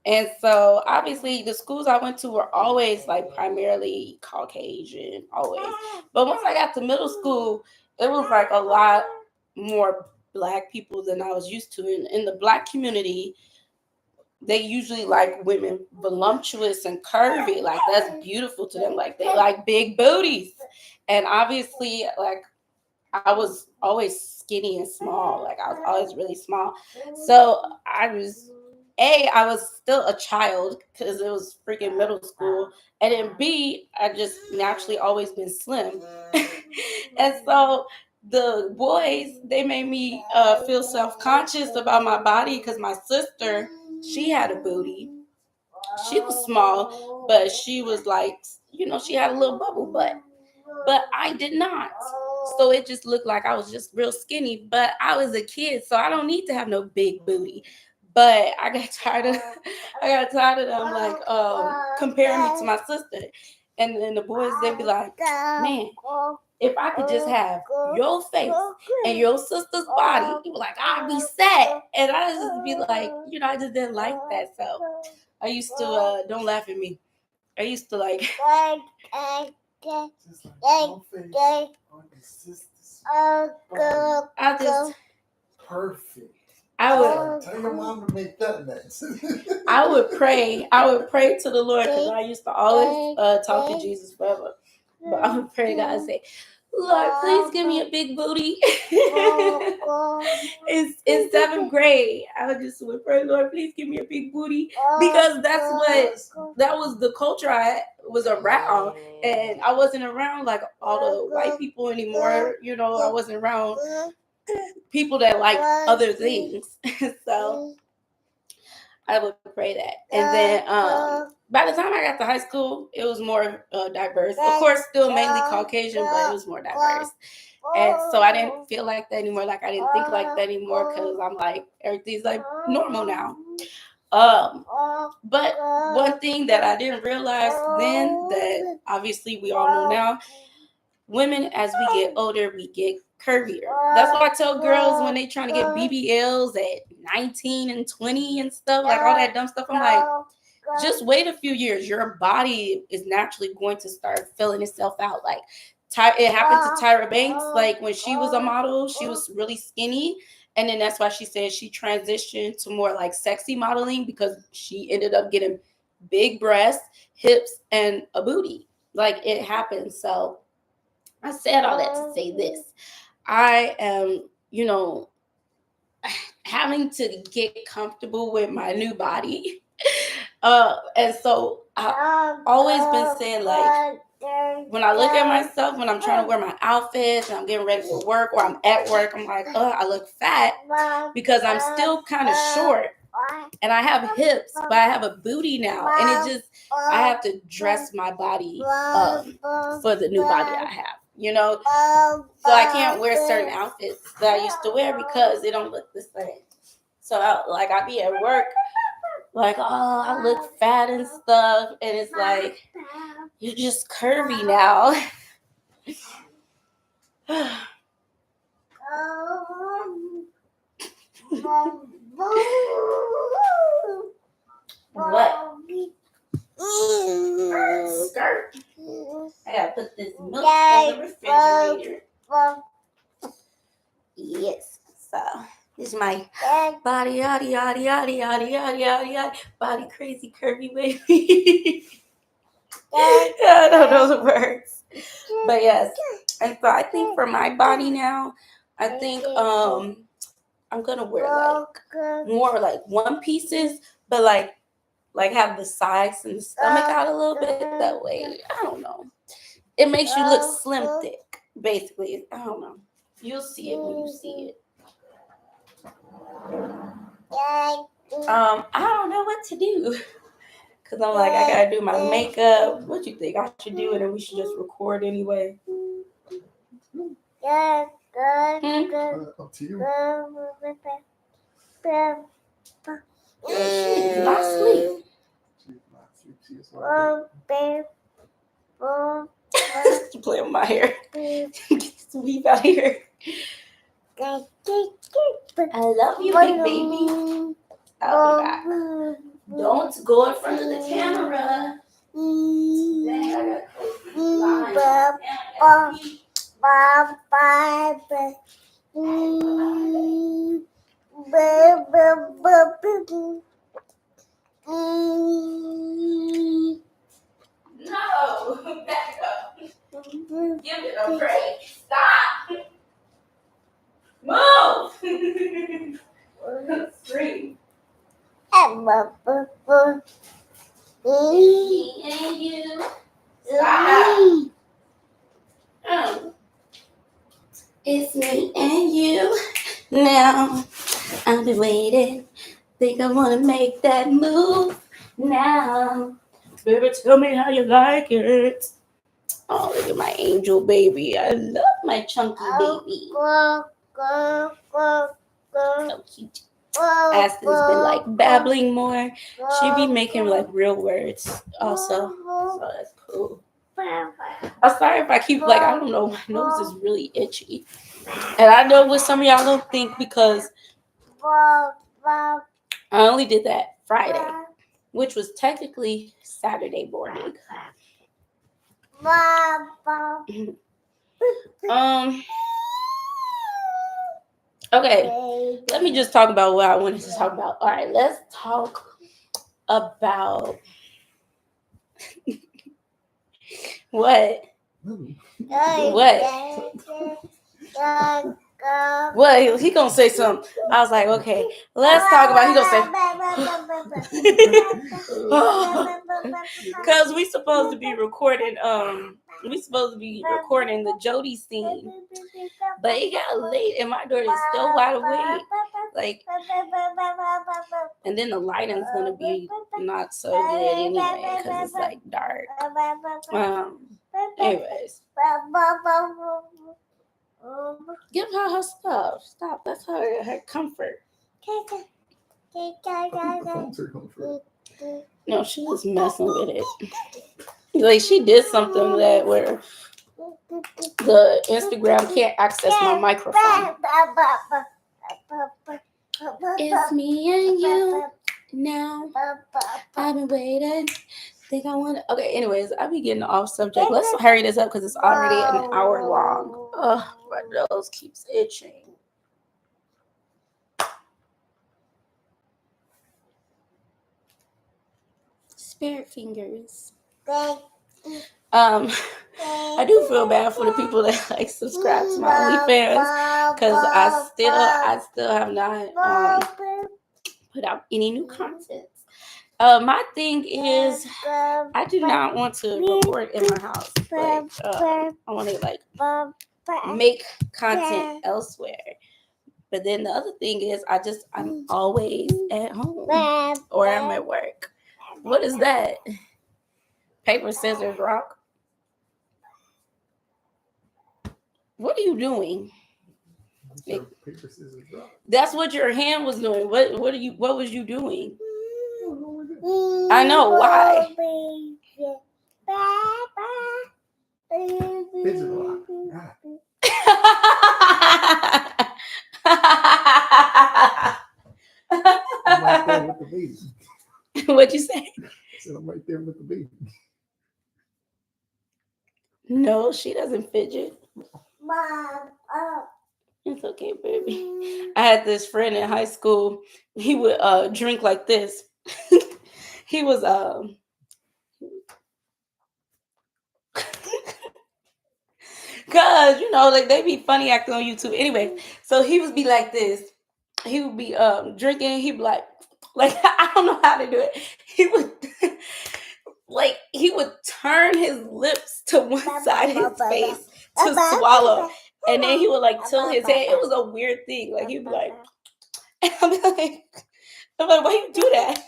And so obviously the schools I went to were always like primarily Caucasian, always. But once I got to middle school, it was like a lot more black people than I was used to. In the black community, they usually like women voluptuous and curvy. Like that's beautiful to them. Like they like big booties. And obviously, like I was always skinny and small. Like I was always really small. So I was still a child because it was freaking middle school. And then B, I just naturally always been slim. And so the boys, they made me feel self-conscious about my body, because my sister, she had a booty. She was small, but she was like, she had a little bubble butt. But I did not. So it just looked like I was just real skinny. But I was a kid, so I don't need to have no big booty. But I got tired of them like comparing me to my sister. And then the boys, they'd be like, man, if I could just have your face and your sister's body, like I'd be set. And I just be like, I just didn't like that. So I used to don't laugh at me. I used to like Just like no face on your sister's body. I just Perfect. I would Tell your mom to make that next. I would pray to the Lord, because I used to always talk to Jesus forever. But I would pray to God and say, Lord, please give me a big booty. It's in seventh grade. I would pray, Lord, please give me a big booty, because that was the culture I was around, and I wasn't around like all the white people anymore. I wasn't around people that like other things. So I would pray that. And then by the time I got to high school, it was more diverse. Of course, still mainly Caucasian, but it was more diverse. And so I didn't feel like that anymore. Like I didn't think like that anymore, because I'm like, everything's like normal now. But one thing that I didn't realize then, that obviously we all know now, women, as we get older, we get curvier. That's why I tell girls when they trying to get BBLs at 19 and 20 and stuff, like all that dumb stuff, I'm like, just wait a few years. Your body is naturally going to start filling itself out. Like it happened to Tyra Banks. Like when she was a model, she was really skinny. And then that's why she said she transitioned to more like sexy modeling, because she ended up getting big breasts, hips, and a booty. Like it happened. So I said all that to say this. I am, having to get comfortable with my new body. And so I've always been saying, like, when I look at myself, when I'm trying to wear my outfits and I'm getting ready for work, or I'm at work, I'm like, I look fat, because I'm still kind of short. And I have hips, but I have a booty now. And I have to dress my body for the new body I have. So I can't wear certain outfits that I used to wear, because they don't look the same. So I be at work, like, oh, I look fat and stuff, and it's like, you're just curvy now. What? Skirt. I gotta put this milk in the refrigerator. Yes. So this is my body, yaddy, yaddy, yaddy, yaddy, yaddy, yaddy, yaddy, body crazy curvy baby. I don't know the words, but yes. And so I think for my body now, I think I'm gonna wear like more like one pieces, but like have the sides and the stomach out a little bit. That way, I don't know. It makes you look slim thick, basically. I don't know. You'll see it when you see it. I don't know what to do. Cause I'm like, I gotta do my makeup. What you think I should do, and then we should just record anyway. Up to you. She's not asleep. She's not asleep. She is right. You play with my hair. Get this weave out of here. I love you, big baby. I'll be back. Don't go in front of the camera. Dang, no, back up. Give it a break. Stop. Move. Scream. Me and you. Stop. It's me and you. Now I've been waiting. Think I wanna make that move now. Baby, tell me how you like it. Oh, look at my angel baby. I love my chunky baby. So cute. Aston's been like babbling more. She be making like real words also. So that's cool. I'm sorry if I keep like, I don't know, my nose is really itchy. And I know what some of y'all don't think because I only did that Friday, which was technically Saturday morning. Okay, let me just talk about what I wanted to talk about. All right, let's talk about what? What? He gonna say something. I was like, okay, let's talk about. He gonna say, because we supposed to be recording. We supposed to be recording the Jody scene, but it got late and my daughter is still wide awake. Like, and then the lighting's gonna be not so good anyway because it's like dark. Anyways. Give her stuff. Stop. That's her comfort. No, she was messing with it. Like she did something that where the Instagram can't access my microphone. It's me and you now. I've been waiting. Think I want to. Okay, anyways, I'll be getting off subject. Let's hurry this up because it's already an hour long. Ugh, my nose keeps itching. Spirit fingers. I do feel bad for the people that like subscribe to my OnlyFans because I still have not put out any new content. My thing is, I do not want to record in my house. Like, I want to like make content elsewhere. But then the other thing is, I'm always at home or I'm at work. What is that? Paper, scissors, rock. What are you doing? Sure, paper, scissors, rock. That's what your hand was doing. What was you doing? I know why. Fidget rock. I'm right there with the baby. What'd you say? I said I'm right there with the baby. No, she doesn't fidget. It's okay, baby. I had this friend in high school. He would drink like this. He was cause like they be funny acting on YouTube. Anyway, so he would be like this. He would be drinking. He'd be like I don't know how to do it. He would he would turn his lips to one side of his face to swallow, and then he would tilt his head. It was a weird thing. Like he'd be like, and I'm like, why you do that?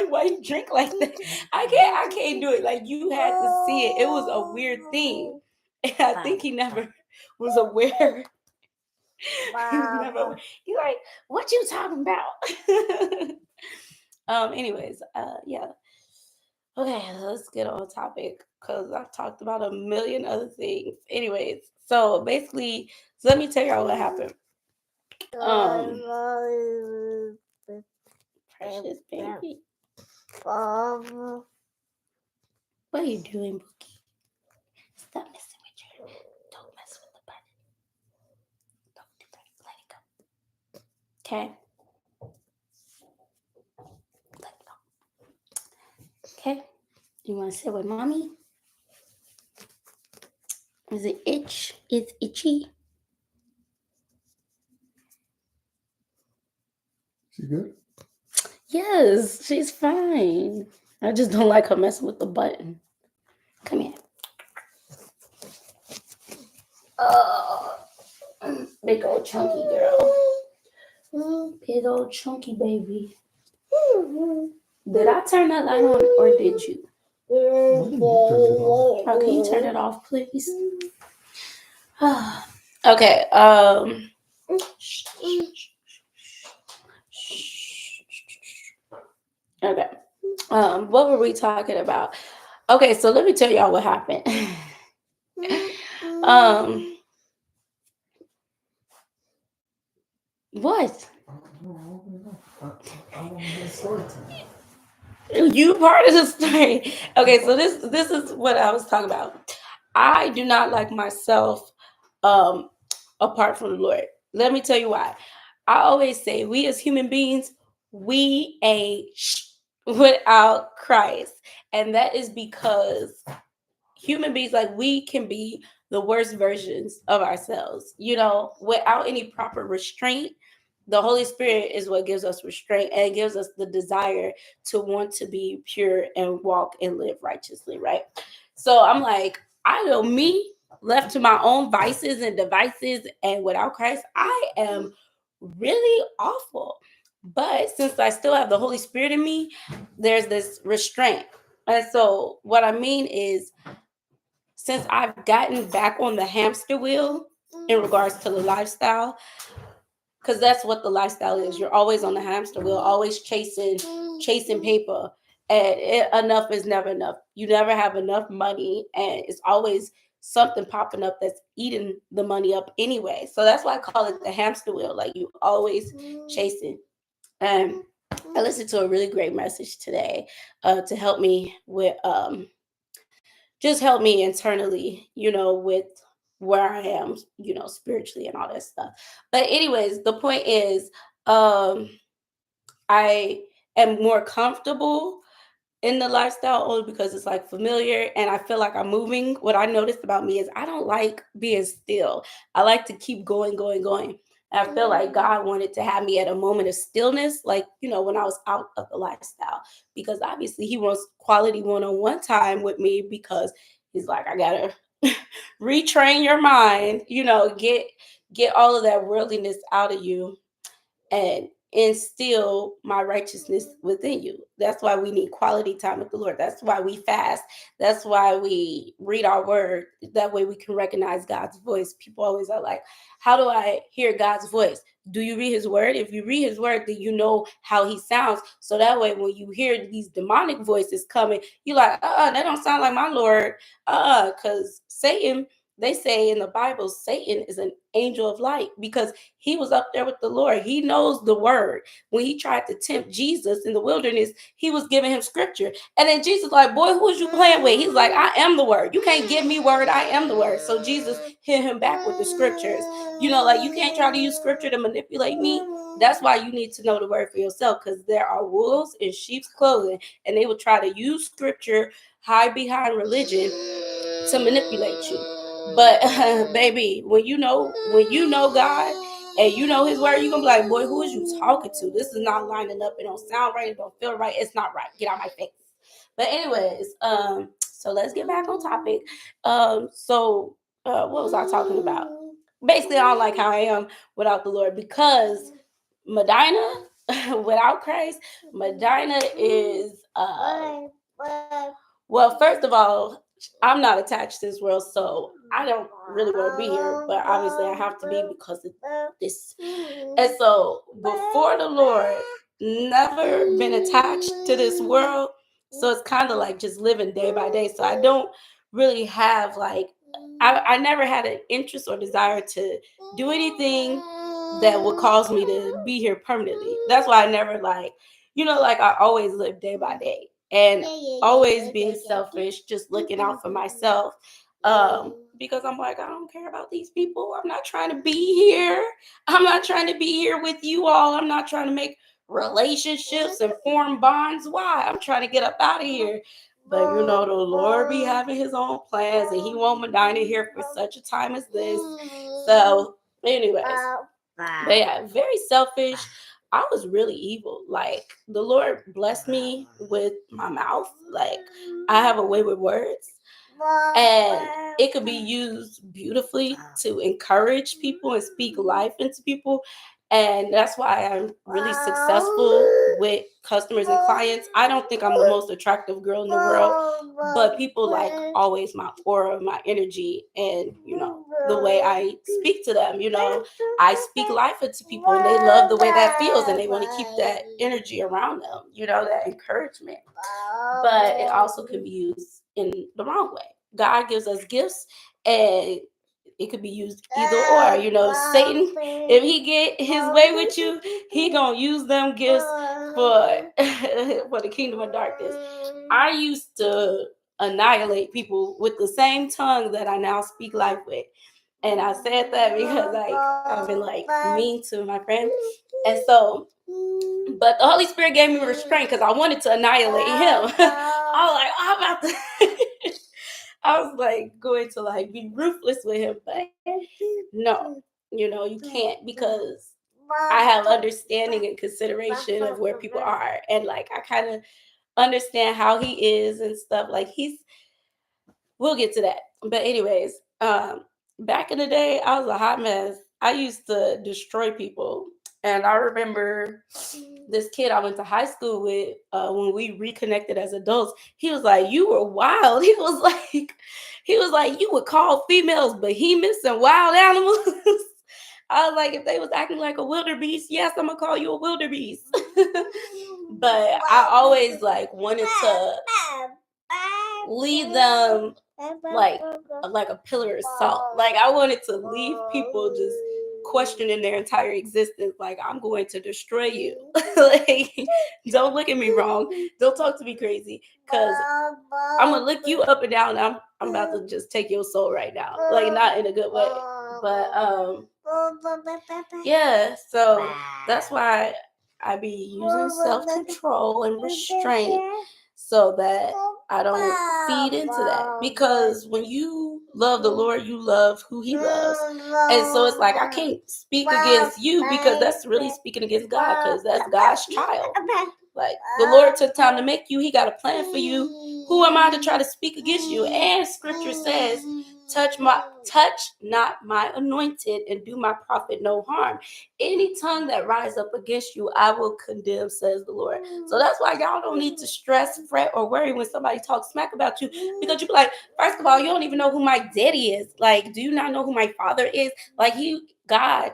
Why you drink like that? I can't do it. Like you had to see it. It was a weird thing, and I think he never was aware. He's like, what you talking about? Anyways, yeah. Okay, let's get on topic because I've talked about a million other things. Anyways, so basically, let me tell y'all what happened. Precious baby. What are you doing, Bookie? Stop messing with your. Don't mess with the button. Don't do that. Let it go. Okay. Let it go. Okay. You want to sit with mommy? Is it itch? It's itchy. She good? Yes, she's fine. I just don't like her messing with the button. Come here. Oh, big old chunky girl. Big old chunky baby. Did I turn that light on or did you? Oh, can you turn it off, please? Okay. Okay. What were we talking about? Okay, so let me tell y'all what happened. What? You part of the story. Okay, so this is what I was talking about. I do not like myself apart from the Lord. Let me tell you why. I always say we as human beings, we ain't without Christ. And that is because human beings, we can be the worst versions of ourselves, without any proper restraint. The Holy Spirit is what gives us restraint and gives us the desire to want to be pure and walk and live righteously, right? So I'm like, I know me, left to my own vices and devices, and without Christ, I am really awful. But since I still have the Holy Spirit in me, there's this restraint. And so what I mean is, since I've gotten back on the hamster wheel in regards to the lifestyle, because that's what the lifestyle is. You're always on the hamster wheel, always chasing paper, and enough is never enough. You never have enough money, and it's always something popping up that's eating the money up anyway. So that's why I call it the hamster wheel. Like you always chasing. And I listened to a really great message today to help me with just help me internally, with where I am, spiritually and all that stuff. But anyways, the point is, I am more comfortable in the lifestyle only because it's familiar and I feel like I'm moving. What I noticed about me is I don't like being still. I like to keep going, going, going. And I feel like God wanted to have me at a moment of stillness, when I was out of the lifestyle, because obviously He wants quality one-on-one time with me because He's like, I gotta retrain your mind, get all of that worldliness out of you and instill my righteousness within you. That's why we need quality time with the Lord. That's why we fast. That's why we read our word. That way we can recognize God's voice. People always are like, how do I hear God's voice? Do you read his word? If you read his word, then you know how he sounds. So that way when you hear these demonic voices coming, you're like, that don't sound like my Lord. Because Satan, they say in the Bible, Satan is an angel of light because he was up there with the Lord. He knows the word. When he tried to tempt Jesus in the wilderness, he was giving him scripture. And then Jesus like, boy, who is you playing with? He's like, I am the word. You can't give me word. I am the word. So Jesus hit him back with the scriptures. Like you can't try to use scripture to manipulate me. That's why you need to know the word for yourself, because there are wolves in sheep's clothing, and they will try to use scripture, hide behind religion to manipulate you. But baby, when you know God and you know his word, you're gonna be like, boy, who is you talking to? This is not lining up. It don't sound right. It don't feel right. It's not right. Get out my face. But anyways, so let's get back on topic. What was I talking about? Basically, I don't like how I am without the Lord, because Medina without Christ, Medina is well, first of all, I'm not attached to this world, so I don't really want to be here, but obviously I have to be because of this. And so before the Lord, never been attached to this world, so it's kind of like just living day by day. So I don't really have like, I never had an interest or desire to do anything that would cause me to be here permanently. That's why I never like I always live day by day and always being selfish, just looking out for myself. Because I'm like, I don't care about these people. I'm not trying to be here. I'm not trying to be here with you all. I'm not trying to make relationships and form bonds. Why? I'm trying to get up out of here. But the Lord be having his own plans, and he want Medina here for such a time as this. So, anyways, but yeah, very selfish. I was really evil. Like, the Lord blessed me with my mouth. Like, I have a way with words, and it could be used beautifully to encourage people and speak life into people. And that's why I'm really successful with customers and clients. I don't think I'm the most attractive girl in the world, but people like always my aura, my energy, and the way I speak to them. I speak life into people, and they love the way that feels, and they want to keep that energy around them. That encouragement. But it also can be used in the wrong way. God gives us gifts, and it could be used either or. Satan, if he get his way with you, he gonna use them gifts for for the kingdom of darkness. I used to annihilate people with the same tongue that I now speak life with. And I said that because I've been mean to my friends. And so, but the Holy Spirit gave me restraint because I wanted to annihilate him. I was like, I'm about to I was going to be ruthless with him, but no, you can't, because I have understanding and consideration of where people are, and I kind of understand how he is and stuff. We'll get to that. But anyways, back in the day, I was a hot mess. I used to destroy people. And I remember this kid I went to high school with, when we reconnected as adults, he was like, you were wild. He was like, you would call females behemoths and wild animals. I was like, if they was acting like a wildebeest, yes, I'm gonna call you a wildebeest. But I always wanted to leave them like a pillar of salt. I wanted to leave people just questioning their entire existence. I'm going to destroy you. Don't look at me wrong. Don't talk to me crazy, because I'm gonna look you up and down. And I'm about to just take your soul right now. Not in a good way. But yeah, so that's why I be using self-control and restraint, so that I don't feed into that. Because when you love the Lord, you love who he loves. And so it's I can't speak against you, because that's really speaking against God, because that's God's child. The Lord took time to make you. He got a plan for you. Who am I to try to speak against you? And scripture says touch not my anointed and do my prophet no harm. Any tongue that rise up against you, I will condemn, says the Lord. So that's why y'all don't need to stress, fret, or worry when somebody talks smack about you, because you be like, first of all, you don't even know who my daddy is. Like, do you not know who my father is? Like, God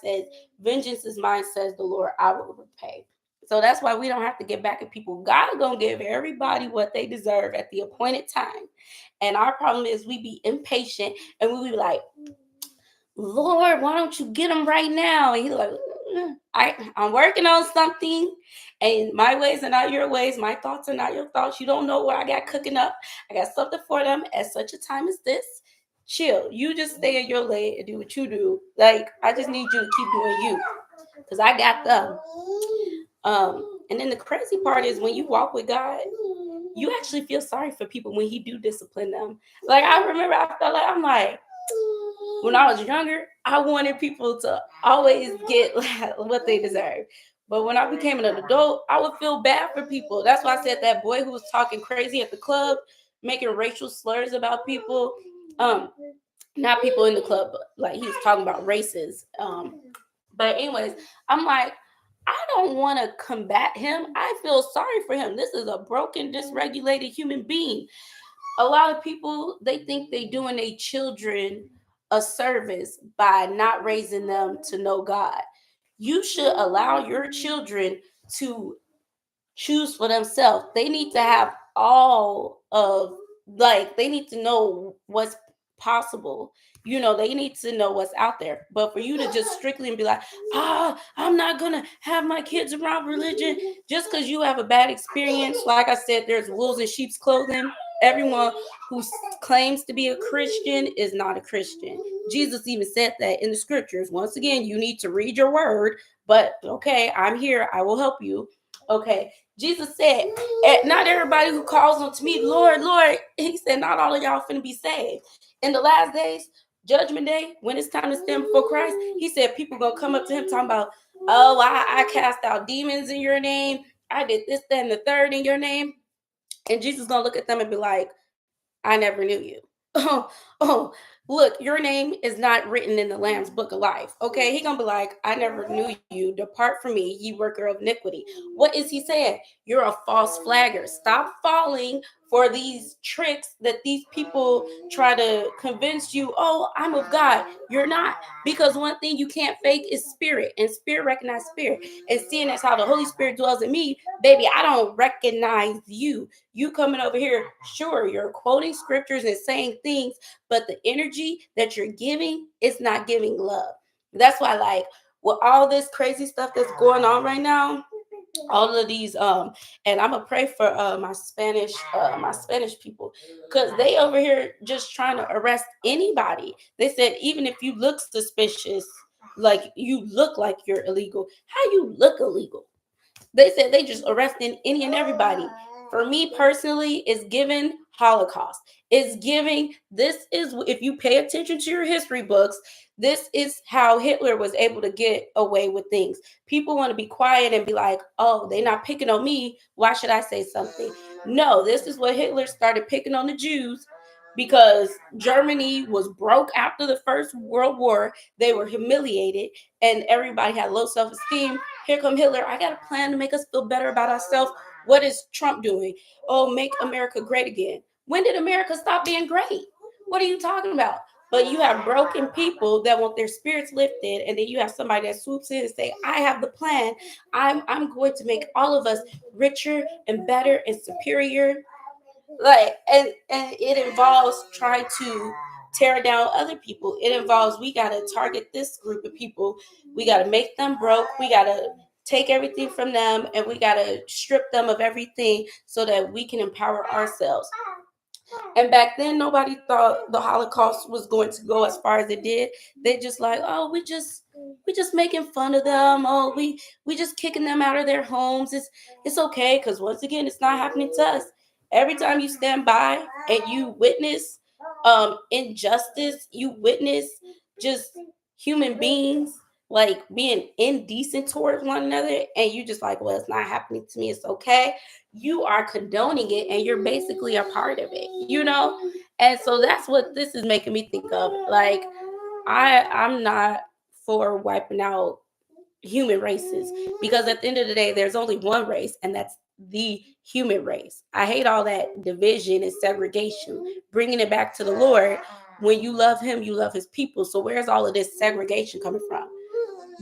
says, vengeance is mine, says the Lord, I will repay. So that's why we don't have to get back at people. God gonna give everybody what they deserve at the appointed time. And our problem is we be impatient and we be like, Lord, why don't you get them right now? And he's like, I'm working on something, and my ways are not your ways. My thoughts are not your thoughts. You don't know what I got cooking up. I got something for them at such a time as this. Chill. You just stay in your lane and do what you do. Like, I just need you to keep doing you, because I got them. And then the crazy part is when you walk with God, you actually feel sorry for people when He do discipline them. Like, I remember I felt like, I'm like, when I was younger, I wanted people to always get what they deserve. But when I became an adult, I would feel bad for people. That's why I said that boy who was talking crazy at the club, making racial slurs about people, not people in the club, but like he was talking about races. But anyways, I'm like, I don't want to combat him. I feel sorry for him. This is a broken, dysregulated human being. A lot of people, they think they doing their children a service by not raising them to know God. You should allow your children to choose for themselves. They need to have all of, like, they need to know what's possible. You know, they need to know what's out there. But for you to just strictly be like, I'm not gonna have my kids around religion just because you have a bad experience. Like I said, there's wolves in sheep's clothing. Everyone who claims to be a Christian is not a Christian. Jesus even said that in the scriptures. Once again, you need to read your word, but okay, I'm here, I will help you. Okay, Jesus said, not everybody who calls unto me, Lord, Lord, he said, not all of y'all finna be saved. In the last days, judgment day, when it's time to stand before Christ, he said people gonna come up to him talking about, oh, I cast out demons in your name. I did this, that, and the third in your name. And Jesus gonna look at them and be like, I never knew you. Oh, look, your name is not written in the Lamb's book of life. Okay, he gonna be like, I never knew you. Depart from me, ye worker of iniquity. What is he saying? You're a false flagger. Stop falling for these tricks that these people try to convince you. Oh, I'm of God. You're not, because one thing you can't fake is spirit, and spirit recognize spirit. And seeing as how the Holy Spirit dwells in me, baby, I don't recognize you. You coming over here, sure, you're quoting scriptures and saying things, but the energy that you're giving is not giving love. That's why, like, with all this crazy stuff that's going on right now, all of these and I'm gonna pray for my Spanish people, because they over here just trying to arrest anybody. They said even if you look suspicious, like you look like you're illegal, how you look illegal? They said they just arresting any and everybody. For me personally, it's giving Holocaust. It's giving, this is, if you pay attention to your history books, this is how Hitler was able to get away with things. People want to be quiet and be like, oh, they're not picking on me. Why should I say something? No, this is what Hitler started picking on the Jews, because Germany was broke after the First World War. They were humiliated and everybody had low self-esteem. Here come Hitler. I got a plan to make us feel better about ourselves. What is Trump doing? Oh, make America great again. When did America stop being great? What are you talking about? But you have broken people that want their spirits lifted, and then you have somebody that swoops in and say, I have the plan. I'm going to make all of us richer and better and superior. Like, and it involves trying to tear down other people. It involves, we got to target this group of people. We got to make them broke. We got to take everything from them, and we got to strip them of everything so that we can empower ourselves. And back then, nobody thought the Holocaust was going to go as far as it did. They just like, oh, we just making fun of them. Oh, we just kicking them out of their homes. It's okay, because once again, it's not happening to us. Every time you stand by and you witness injustice, you witness just human beings like being indecent towards one another, and you just like, well, it's not happening to me, it's okay. You are condoning it, and you're basically a part of it, you know. And so that's what this is making me think of. Like, I'm not for wiping out human races, because at the end of the day there's only one race, and that's the human race. I hate all that division and segregation. Bringing it back to the Lord, when you love him, you love his people. So where's all of this segregation coming from?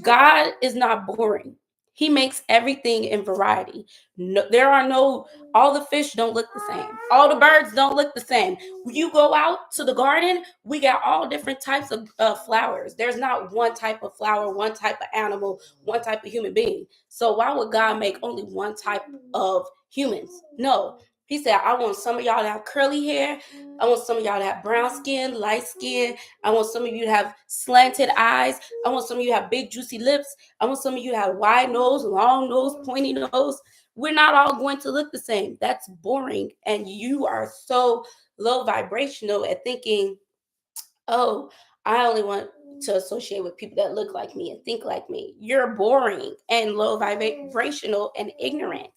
God is not boring. He makes everything in variety. No, there are no, all the fish don't look the same. All the birds don't look the same. When you go out to the garden, we got all different types of flowers. There's not one type of flower, one type of animal, one type of human being. So why would God make only one type of humans? No. He said, I want some of y'all to have curly hair. I want some of y'all to have brown skin, light skin. I want some of you to have slanted eyes. I want some of you to have big, juicy lips. I want some of you to have wide nose, long nose, pointy nose. We're not all going to look the same. That's boring. And you are so low vibrational at thinking, oh, I only want to associate with people that look like me and think like me. You're boring and low vibrational and ignorant.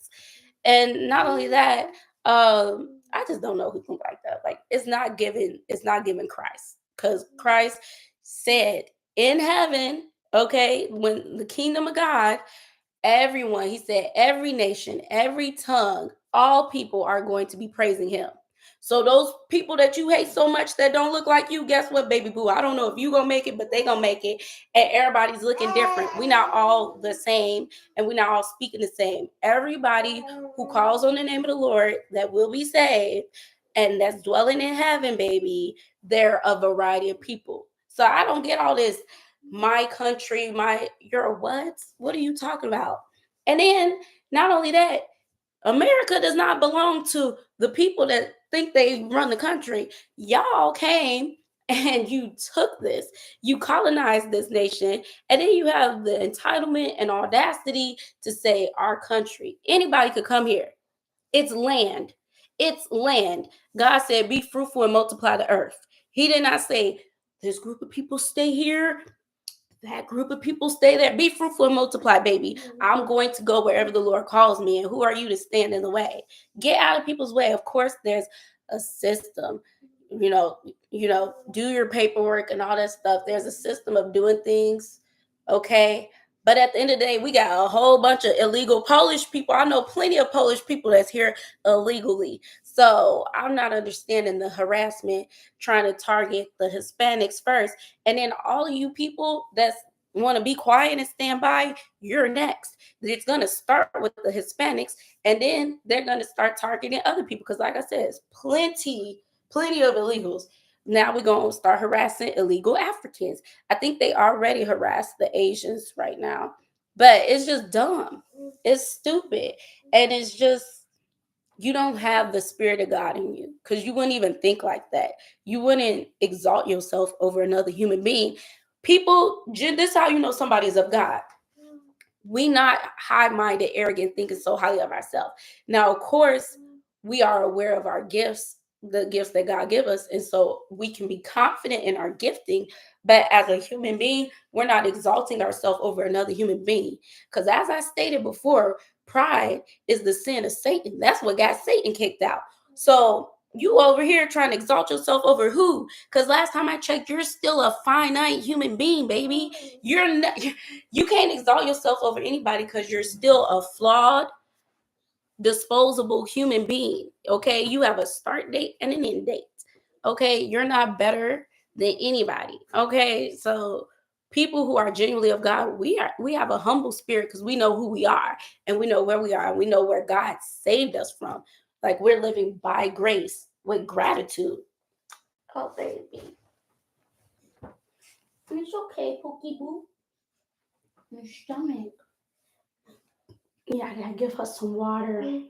And not only that, I just don't know who think like that. Like, it's not given Christ. Because Christ said in heaven, okay, when the kingdom of God, everyone, he said, every nation, every tongue, all people are going to be praising him. So those people that you hate so much that don't look like you, guess what, baby boo? I don't know if you gonna make it, but they gonna make it. And everybody's looking different. We not all the same, and we not all speaking the same. Everybody who calls on the name of the Lord that will be saved and that's dwelling in heaven, baby, they're a variety of people. So I don't get all this, my country, you're what? What are you talking about? And then not only that, America does not belong to the people that think they run the country. Y'all came and you took this, you colonized this nation, and then you have the entitlement and audacity to say our country. Anybody could come here. It's land. It's land. God said, be fruitful and multiply the earth. He did not say, this group of people stay here, that group of people stay there. Be fruitful and multiply, baby. I'm going to go wherever the Lord calls me. And who are you to stand in the way? Get out of people's way. Of course, there's a system. Do your paperwork and all that stuff. There's a system of doing things. Okay. But at the end of the day, we got a whole bunch of illegal Polish people. I know plenty of Polish people that's here illegally. So I'm not understanding the harassment trying to target the Hispanics first. And then all of you people that want to be quiet and stand by, you're next. It's going to start with the Hispanics, and then they're going to start targeting other people. Because like I said, it's plenty of illegals. Now we're going to start harassing illegal Africans. I think they already harass the Asians right now. But it's just dumb. It's stupid. And it's just, you don't have the spirit of God in you, because you wouldn't even think like that. You wouldn't exalt yourself over another human being. People, this is how you know somebody is of God. We not high-minded, arrogant, thinking so highly of ourselves. Now, of course, we are aware of our gifts, the gifts that God give us, and so we can be confident in our gifting. But as a human being, we're not exalting ourselves over another human being. Because as I stated before, pride is the sin of Satan. That's what got Satan kicked out. So you over here trying to exalt yourself over who? Because last time I checked, you're still a finite human being, baby. You can't exalt yourself over anybody, because you're still a flawed, disposable human being. Okay, you have a start date and an end date. Okay, you're not better than anybody. Okay, so people who are genuinely of God, we have a humble spirit, because we know who we are, and we know where we are, and we know where God saved us from. Like, we're living by grace with gratitude. Oh, baby, it's okay, Pookie Boo. Your stomach. Yeah, I gotta give her some water.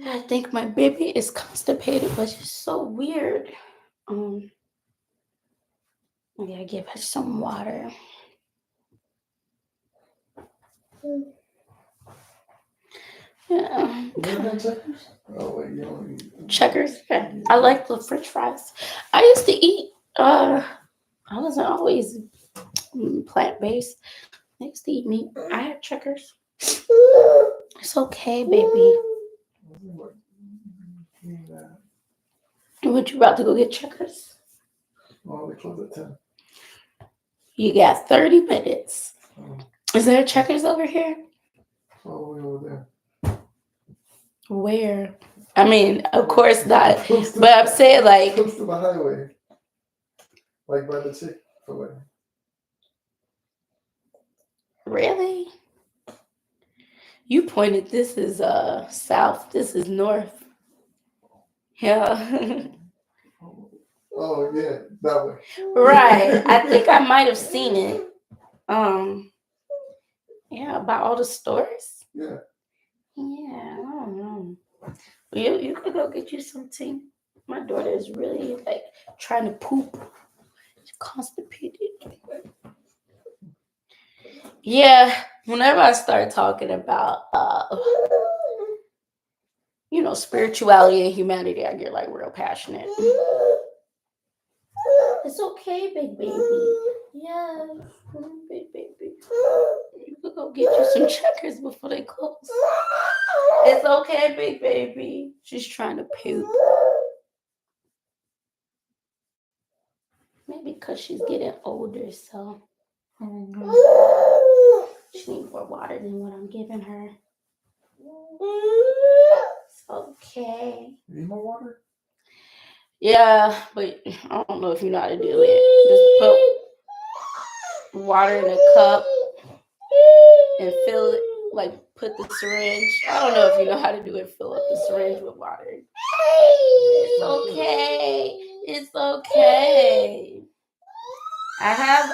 I think my baby is constipated, but it's so weird. I gotta give her some water. Yeah. Checkers? Yeah. I like the French fries. I used to eat. I wasn't always plant-based. I used to eat meat. I had Checkers. It's okay, baby. What you about to go get Checkers? Oh, they close at 10. You got 30 minutes. Oh, Is there Checkers over here? all the way over there. Where? I mean, of course not. But I'm saying like close to the highway. Like by the Chick-fil-A. Really? You pointed this is south, this is north. Yeah. Oh yeah, that way. Right. I think I might have seen it. Yeah, by all the stores. Yeah. Yeah, I don't know. You could go get you some tea. My daughter is really like trying to poop. She's constipated. Yeah, whenever I start talking about spirituality and humanity, I get like real passionate. It's okay, big baby. Yes, big baby. You could go get you some Checkers before they close. It's okay, big baby. She's trying to poop. Maybe because she's getting older, so she needs more water than what I'm giving her. It's okay. You need more water? Yeah, but I don't know if you know how to do it. Just put water in a cup and fill it, like put the syringe. I don't know if you know how to do it. Fill up the syringe with water. It's okay. It's okay. I have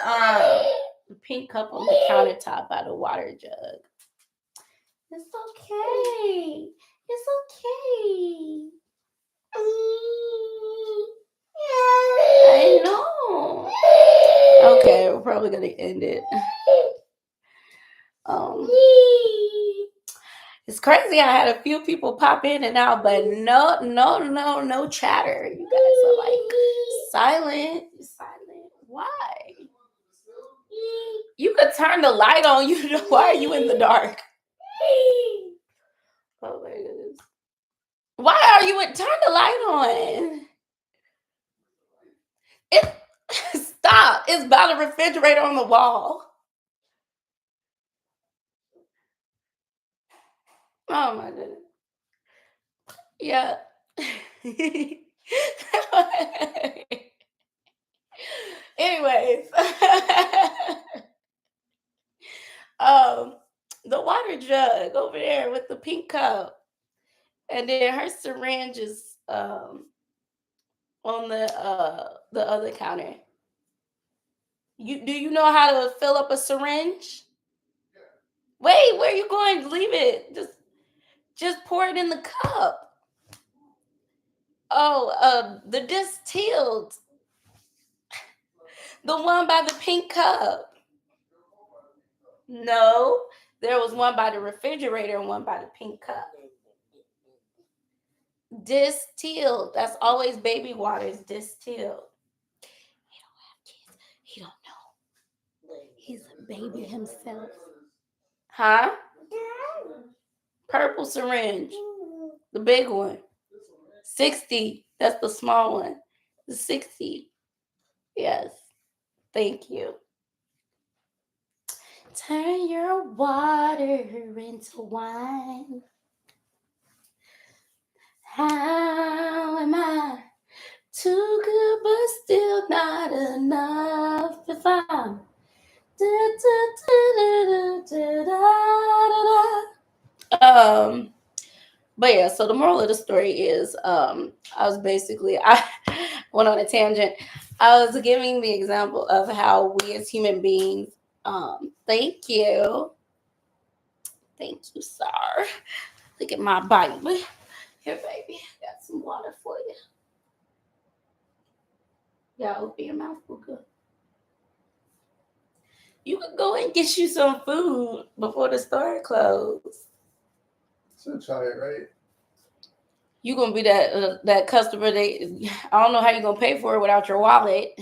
the pink cup on the countertop by the water jug. It's okay. It's okay. I know. Okay, we're probably gonna end it. It's crazy. I had a few people pop in and out, but no chatter. You guys are like silent. Silent. Why? You could turn the light on. You know, why are you in the dark? Oh my goodness. Why are you in? Turn the light on. It stop. It's by the refrigerator on the wall. Oh my goodness. Yeah. Anyways. The water jug over there with the pink cup. And then her syringe is on the other counter. Do you know how to fill up a syringe? Wait, where are you going? Leave it. Just pour it in the cup. Oh, the distilled. The one by the pink cup. No, there was one by the refrigerator and one by the pink cup. Distilled. That's always baby water is distilled. He don't have kids. He don't know. He's a baby himself. Huh? Purple syringe. The big one. 60. That's the small one. The 60. Yes. Thank you. Turn your water into wine. How am I too good but still not enough if I'm but yeah, so the moral of the story is I went on a tangent. I was giving the example of how we as human beings thank you, sir. Look at my Bible. Here, baby, got some water for you. Y'all open your mouth real good. You could go and get you some food before the store closes. Should try it, right? You gonna be that customer. I don't know how you gonna pay for it without your wallet.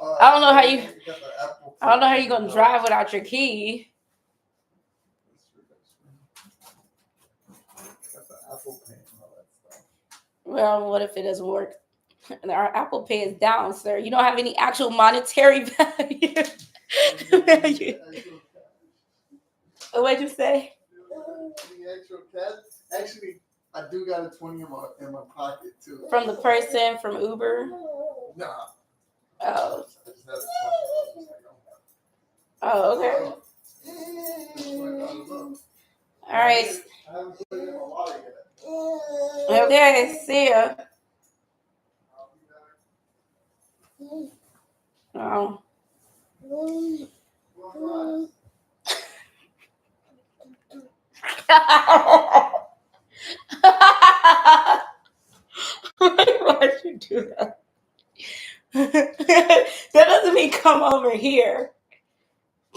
I don't know how you. I don't know how you gonna drive without your key. Got the Apple Pay and all that stuff. Well, what if it doesn't work? Our Apple Pay is down, sir. You don't have any actual monetary value. What'd you say? Actual cash. Actually, I do got a 20 in my pocket too. From the person from Uber? Nah. Oh. I just have a 20. Oh, okay. All right. I haven't put it in my wallet yet. Okay, see ya. Oh. Why'd you do that? That doesn't mean come over here.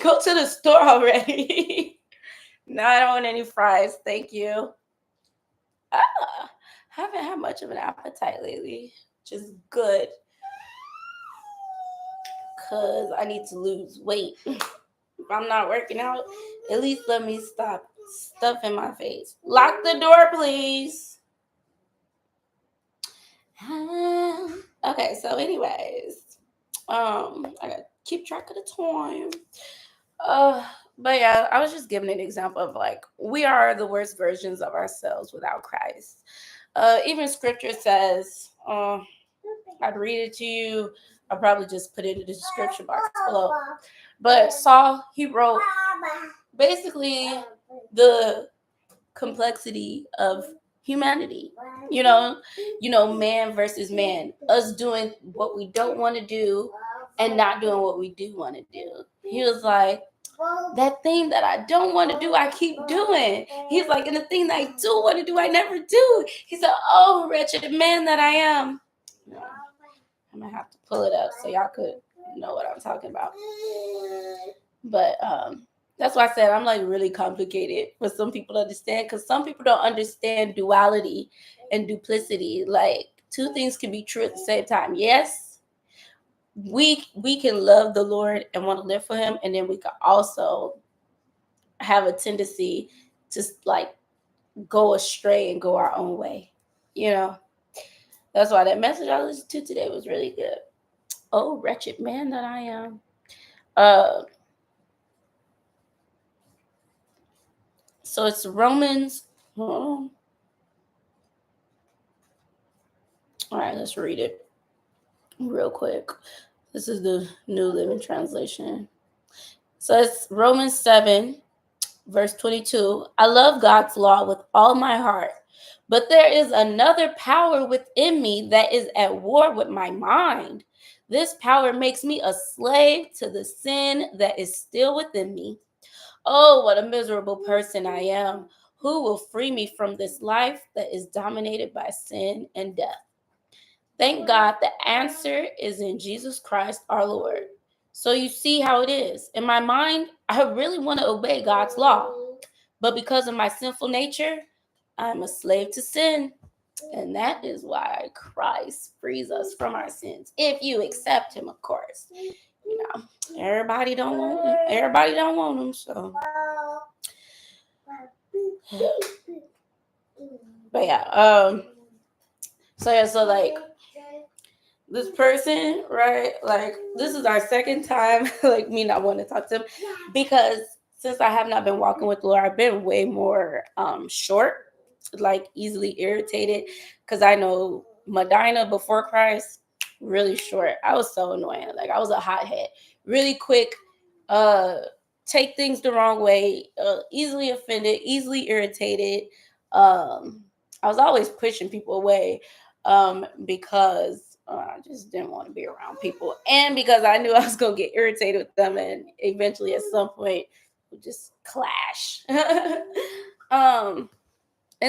Go to the store already. No, I don't want any fries. Thank you. I haven't had much of an appetite lately, which is good. Because I need to lose weight. If I'm not working out, at least let me stop stuffing my face. Lock the door, please. Okay, so anyways, I gotta keep track of the time. But yeah, I was just giving an example of like we are the worst versions of ourselves without Christ. Even scripture says, I'd read it to you. I'll probably just put it in the description box below. But Saul, he wrote basically the complexity of humanity. You know, man versus man. Us doing what we don't want to do and not doing what we do want to do. He was like, that thing that I don't want to do, I keep doing. He's like, and the thing that I do want to do, I never do. He said, oh, wretched man that I am. I'm going to have to pull it up so y'all could know what I'm talking about. But that's why I said I'm like really complicated for some people to understand, because some people don't understand duality and duplicity. Like two things can be true at the same time. Yes, we can love the Lord and want to live for him, and then we can also have a tendency to like go astray and go our own way. You know, that's why that message I listened to today was really good. Oh, wretched man that I am. So it's Romans. All right, let's read it real quick. This is the New Living Translation. So it's Romans 7, verse 22. I love God's law with all my heart, but there is another power within me that is at war with my mind. This power makes me a slave to the sin that is still within me. Oh, what a miserable person I am. Who will free me from this life that is dominated by sin and death? Thank God the answer is in Jesus Christ our Lord. So you see how it is. In my mind, I really want to obey God's law. But because of my sinful nature, I'm a slave to sin. And that is why Christ frees us from our sins. If you accept him, of course. You know, everybody don't want him. Everybody don't want him, so. But yeah, so like this person, right? Like this is our second time, like me not wanting to talk to him, because since I have not been walking with the Lord, I've been way more short, like easily irritated, because I know Medina before Christ, really short. I was so annoying. Like I was a hothead, really quick, take things the wrong way, easily offended, easily irritated. I was always pushing people away because I just didn't want to be around people, and because I knew I was going to get irritated with them, and eventually at some point we'll just clash. And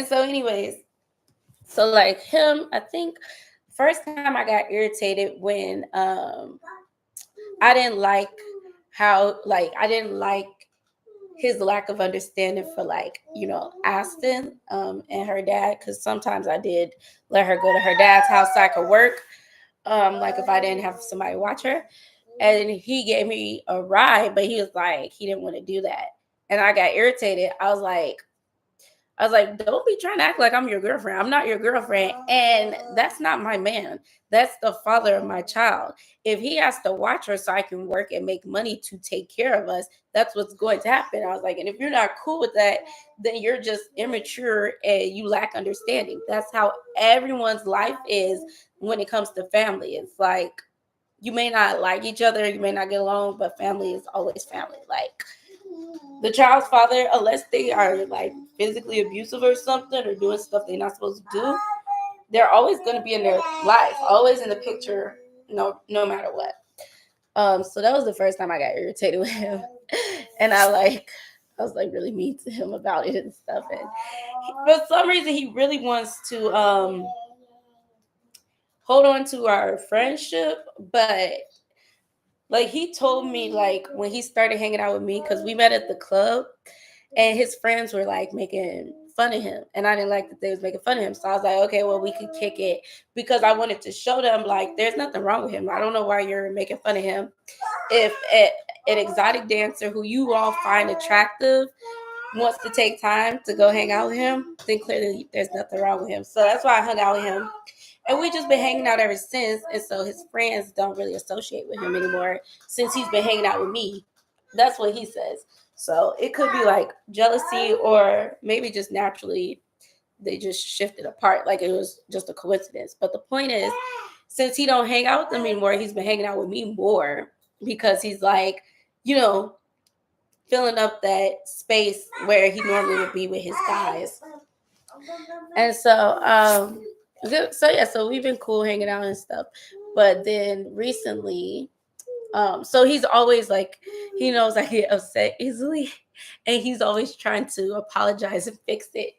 so anyways, so like him, I think first time I got irritated when I didn't like I didn't like his lack of understanding for like, you know, Aston and her dad, because sometimes I did let her go to her dad's house so I could work, like if I didn't have somebody watch her. And he gave me a ride, but he was like, he didn't want to do that. And I got irritated. I was like, I was like, don't be trying to act like I'm your girlfriend. I'm not your girlfriend. And that's not my man. That's the father of my child. If he has to watch her so I can work and make money to take care of us, that's what's going to happen. I was like, and if you're not cool with that, then you're just immature and you lack understanding. That's how everyone's life is when it comes to family. It's like, you may not like each other, you may not get along, but family is always family. Like, the child's father, unless they are like physically abusive or something or doing stuff they're not supposed to do, they're always going to be in their life, always in the picture, no matter what. So that was the first time I got irritated with him, and I was like really mean to him about it and stuff. And for some reason, he really wants to hold on to our friendship, but like he told me like when he started hanging out with me, because we met at the club and his friends were like making fun of him, and I didn't like that they was making fun of him. So I was like, okay, well, we could kick it, because I wanted to show them like there's nothing wrong with him. I don't know why you're making fun of him. If an exotic dancer who you all find attractive wants to take time to go hang out with him, then clearly there's nothing wrong with him. So that's why I hung out with him, and we just been hanging out ever since. And so his friends don't really associate with him anymore since he's been hanging out with me. That's what he says. So it could be like jealousy, or maybe just naturally they just shifted apart. Like it was just a coincidence. But the point is, since he don't hang out with them anymore, he's been hanging out with me more, because he's like, you know, filling up that space where he normally would be with his guys. And so we've been cool hanging out and stuff. But then recently, so he's always like, he knows I get upset easily, and he's always trying to apologize and fix it,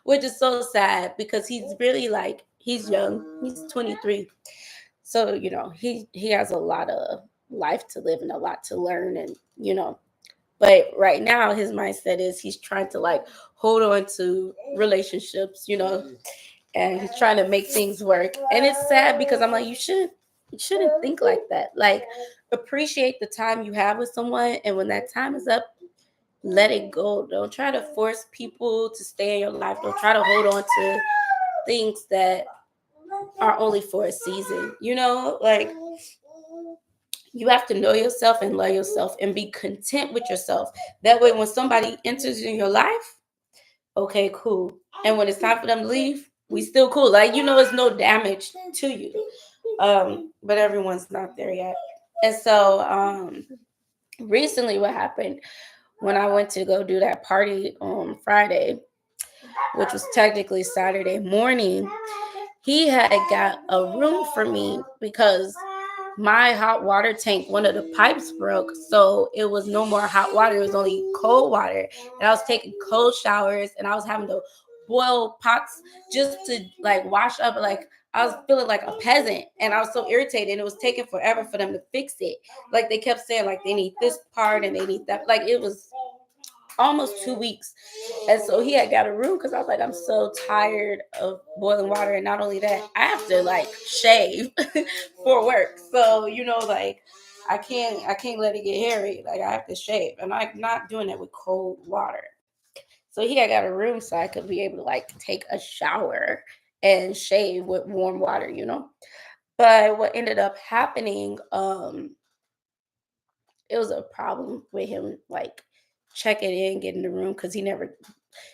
which is so sad, because he's really like, he's young, he's 23, so he has a lot of life to live and a lot to learn, and but right now his mindset is he's trying to like hold on to relationships, and he's trying to make things work. And it's sad, because I'm like, you shouldn't think like that. Like, appreciate the time you have with someone, and when that time is up, let it go. Don't try to force people to stay in your life. Don't try to hold on to things that are only for a season. Like, you have to know yourself and love yourself and be content with yourself. That way, when somebody enters in your life, okay, cool. And when it's time for them to leave, we still cool. Like, it's no damage to you. But everyone's not there yet. And so recently what happened, when I went to go do that party on Friday, which was technically Saturday morning, he had got a room for me because my hot water tank, one of the pipes broke. So it was no more hot water. It was only cold water. And I was taking cold showers, and I was having to boil pots just to like wash up. Like, I was feeling like a peasant, and I was so irritated. And it was taking forever for them to fix it. Like, they kept saying like they need this part and they need that. Like, it was almost 2 weeks. And so he had got a room, because I was like, I'm so tired of boiling water. And not only that, I have to like shave for work. So, like, I can't let it get hairy. Like, I have to shave. And I'm not doing it with cold water. So he had got a room so I could be able to like take a shower and shave with warm water. But what ended up happening, it was a problem with him like checking in, getting the room, because he never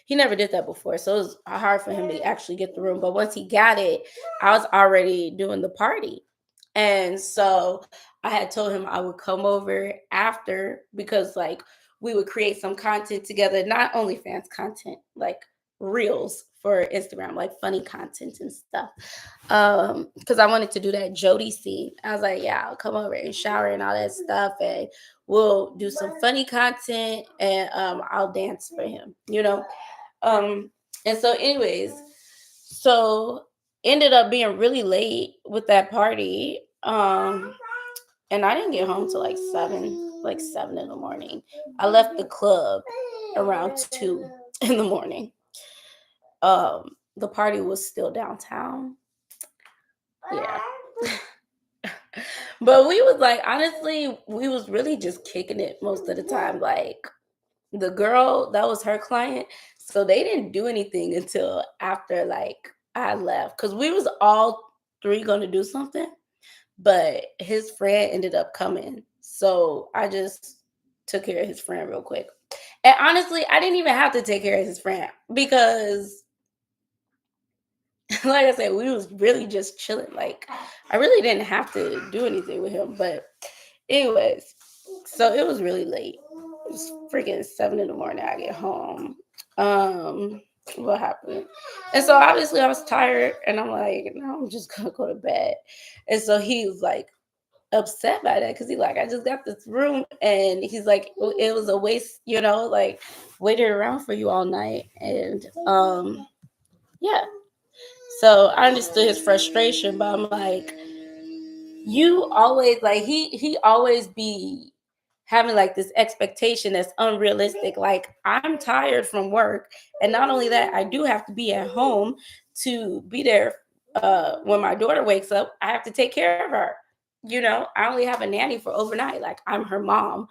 did that before. So it was hard for him to actually get the room. But once he got it, I was already doing the party. And so I had told him I would come over after, because like we would create some content together, not OnlyFans content, like reels for Instagram, like funny content and stuff. Because I wanted to do that Jody scene. I was like, yeah, I'll come over and shower and all that stuff, and we'll do some funny content, and I'll dance for him. Um, and so, anyways, so ended up being really late with that party. And I didn't get home till like 7 in the morning. I left the club around 2 in the morning. The party was still downtown. Yeah. But we was like, honestly, we was really just kicking it most of the time. Like, the girl, that was her client, So they didn't do anything until after like I left because we was all three going to do something, but his friend ended up coming. So I just took care of his friend real quick. And honestly, I didn't even have to take care of his friend because like I said, we was really just chilling. Like I really didn't have to do anything with him. But anyways, so it was really late. It was freaking 7 in the morning. I get home. What happened? And so obviously I was tired, and I'm like, no, I'm just gonna go to bed. And so he was like upset by that because he like, I just got this room, and he's like, it was a waste, like waited around for you all night, and yeah. So I understood his frustration, but I'm like, you always like he always be having like this expectation that's unrealistic. Like I'm tired from work, and not only that, I do have to be at home to be there when my daughter wakes up. I have to take care of her. I only have a nanny for overnight. Like I'm her mom.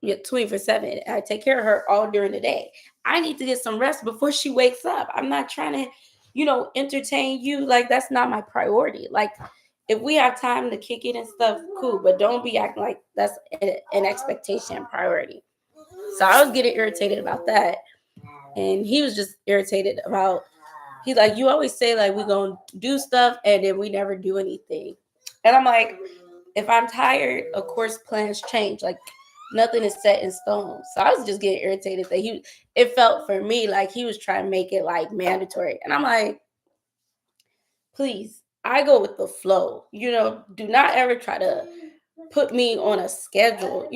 Yeah, 24/7. I take care of her all during the day. I need to get some rest before she wakes up. I'm not trying to, entertain you. Like that's not my priority. Like if we have time to kick it and stuff, cool. But don't be acting like that's an expectation priority. So I was getting irritated about that, and he was just irritated about. He's like, you always say like we're gonna do stuff, and then we never do anything. And I'm like, if I'm tired, of course plans change. Like nothing is set in stone. So I was just getting irritated that it felt for me like he was trying to make it like mandatory. And I'm like, please, I go with the flow. Do not ever try to put me on a schedule.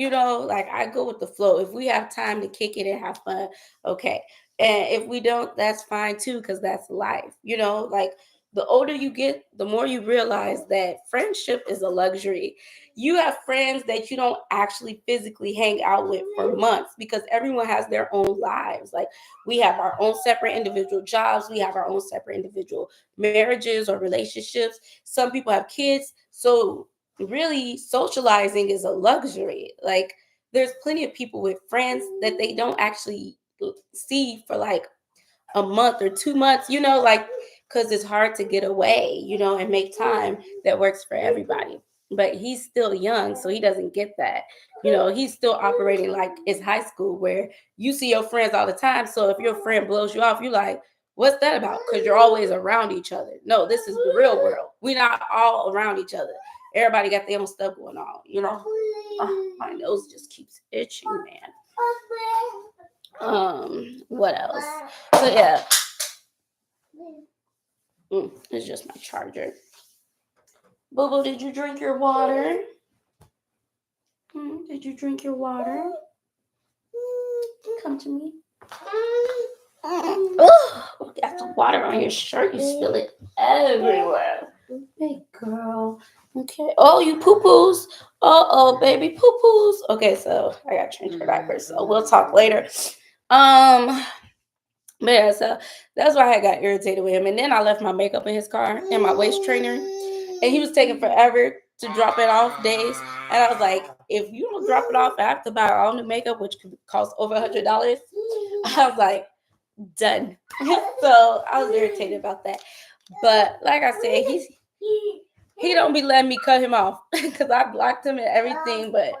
Like I go with the flow. If we have time to kick it and have fun, okay. And if we don't, that's fine too, because that's life. Like the older you get, the more you realize that friendship is a luxury. You have friends that you don't actually physically hang out with for months because everyone has their own lives. Like we have our own separate individual jobs, we have our own separate individual marriages or relationships. Some people have kids. So really socializing is a luxury. Like there's plenty of people with friends that they don't actually see for like a month or 2 months, like because it's hard to get away, and make time that works for everybody. But he's still young, so he doesn't get that. He's still operating like it's high school where you see your friends all the time. So if your friend blows you off, you're like, what's that about? Because you're always around each other. No, this is the real world. We're not all around each other. Everybody got their own stuff going on. Oh, my nose just keeps itching, man. What else? So yeah, it's just my charger. Boo Boo, did you drink your water? Did you drink your water? Come to me. Oh, got some water on your shirt. You spill it everywhere. Hey, girl. Okay. Oh, you poo-poos. Uh-oh, baby poo-poos. Okay, so I got to change her diaper, so we'll talk later. But yeah, so that's why I got irritated with him. And then I left my makeup in his car and my waist trainer. And he was taking forever to drop it off days. And I was like, if you don't drop it off, I have to buy all new makeup, which could cost over $100. I was like, done. So I was irritated about that. But like I said, he don't be letting me cut him off because I blocked him and everything, but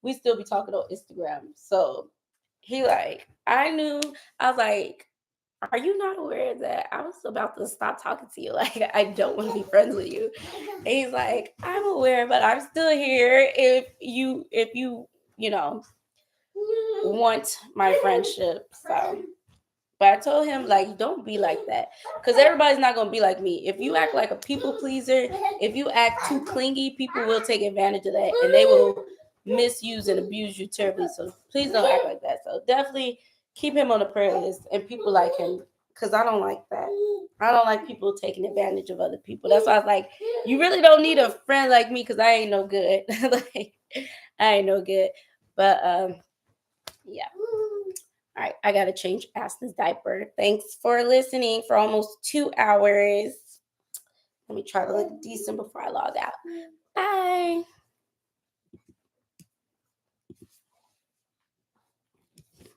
we still be talking on Instagram. So he like, I was like, are you not aware that I was about to stop talking to you? Like, I don't want to be friends with you. And he's like, I'm aware, but I'm still here if you, want my friendship. So, but I told him, like, don't be like that. Because everybody's not going to be like me. If you act like a people pleaser, if you act too clingy, people will take advantage of that. And they will misuse and abuse you terribly. So please don't act like that. So definitely keep him on the prayer list and people like him. Because I don't like that. I don't like people taking advantage of other people. That's why I was like, you really don't need a friend like me because I ain't no good. Like, I ain't no good. But yeah. All right, I gotta change Aston's diaper. Thanks for listening for almost 2 hours. Let me try to look decent before I log out. Bye.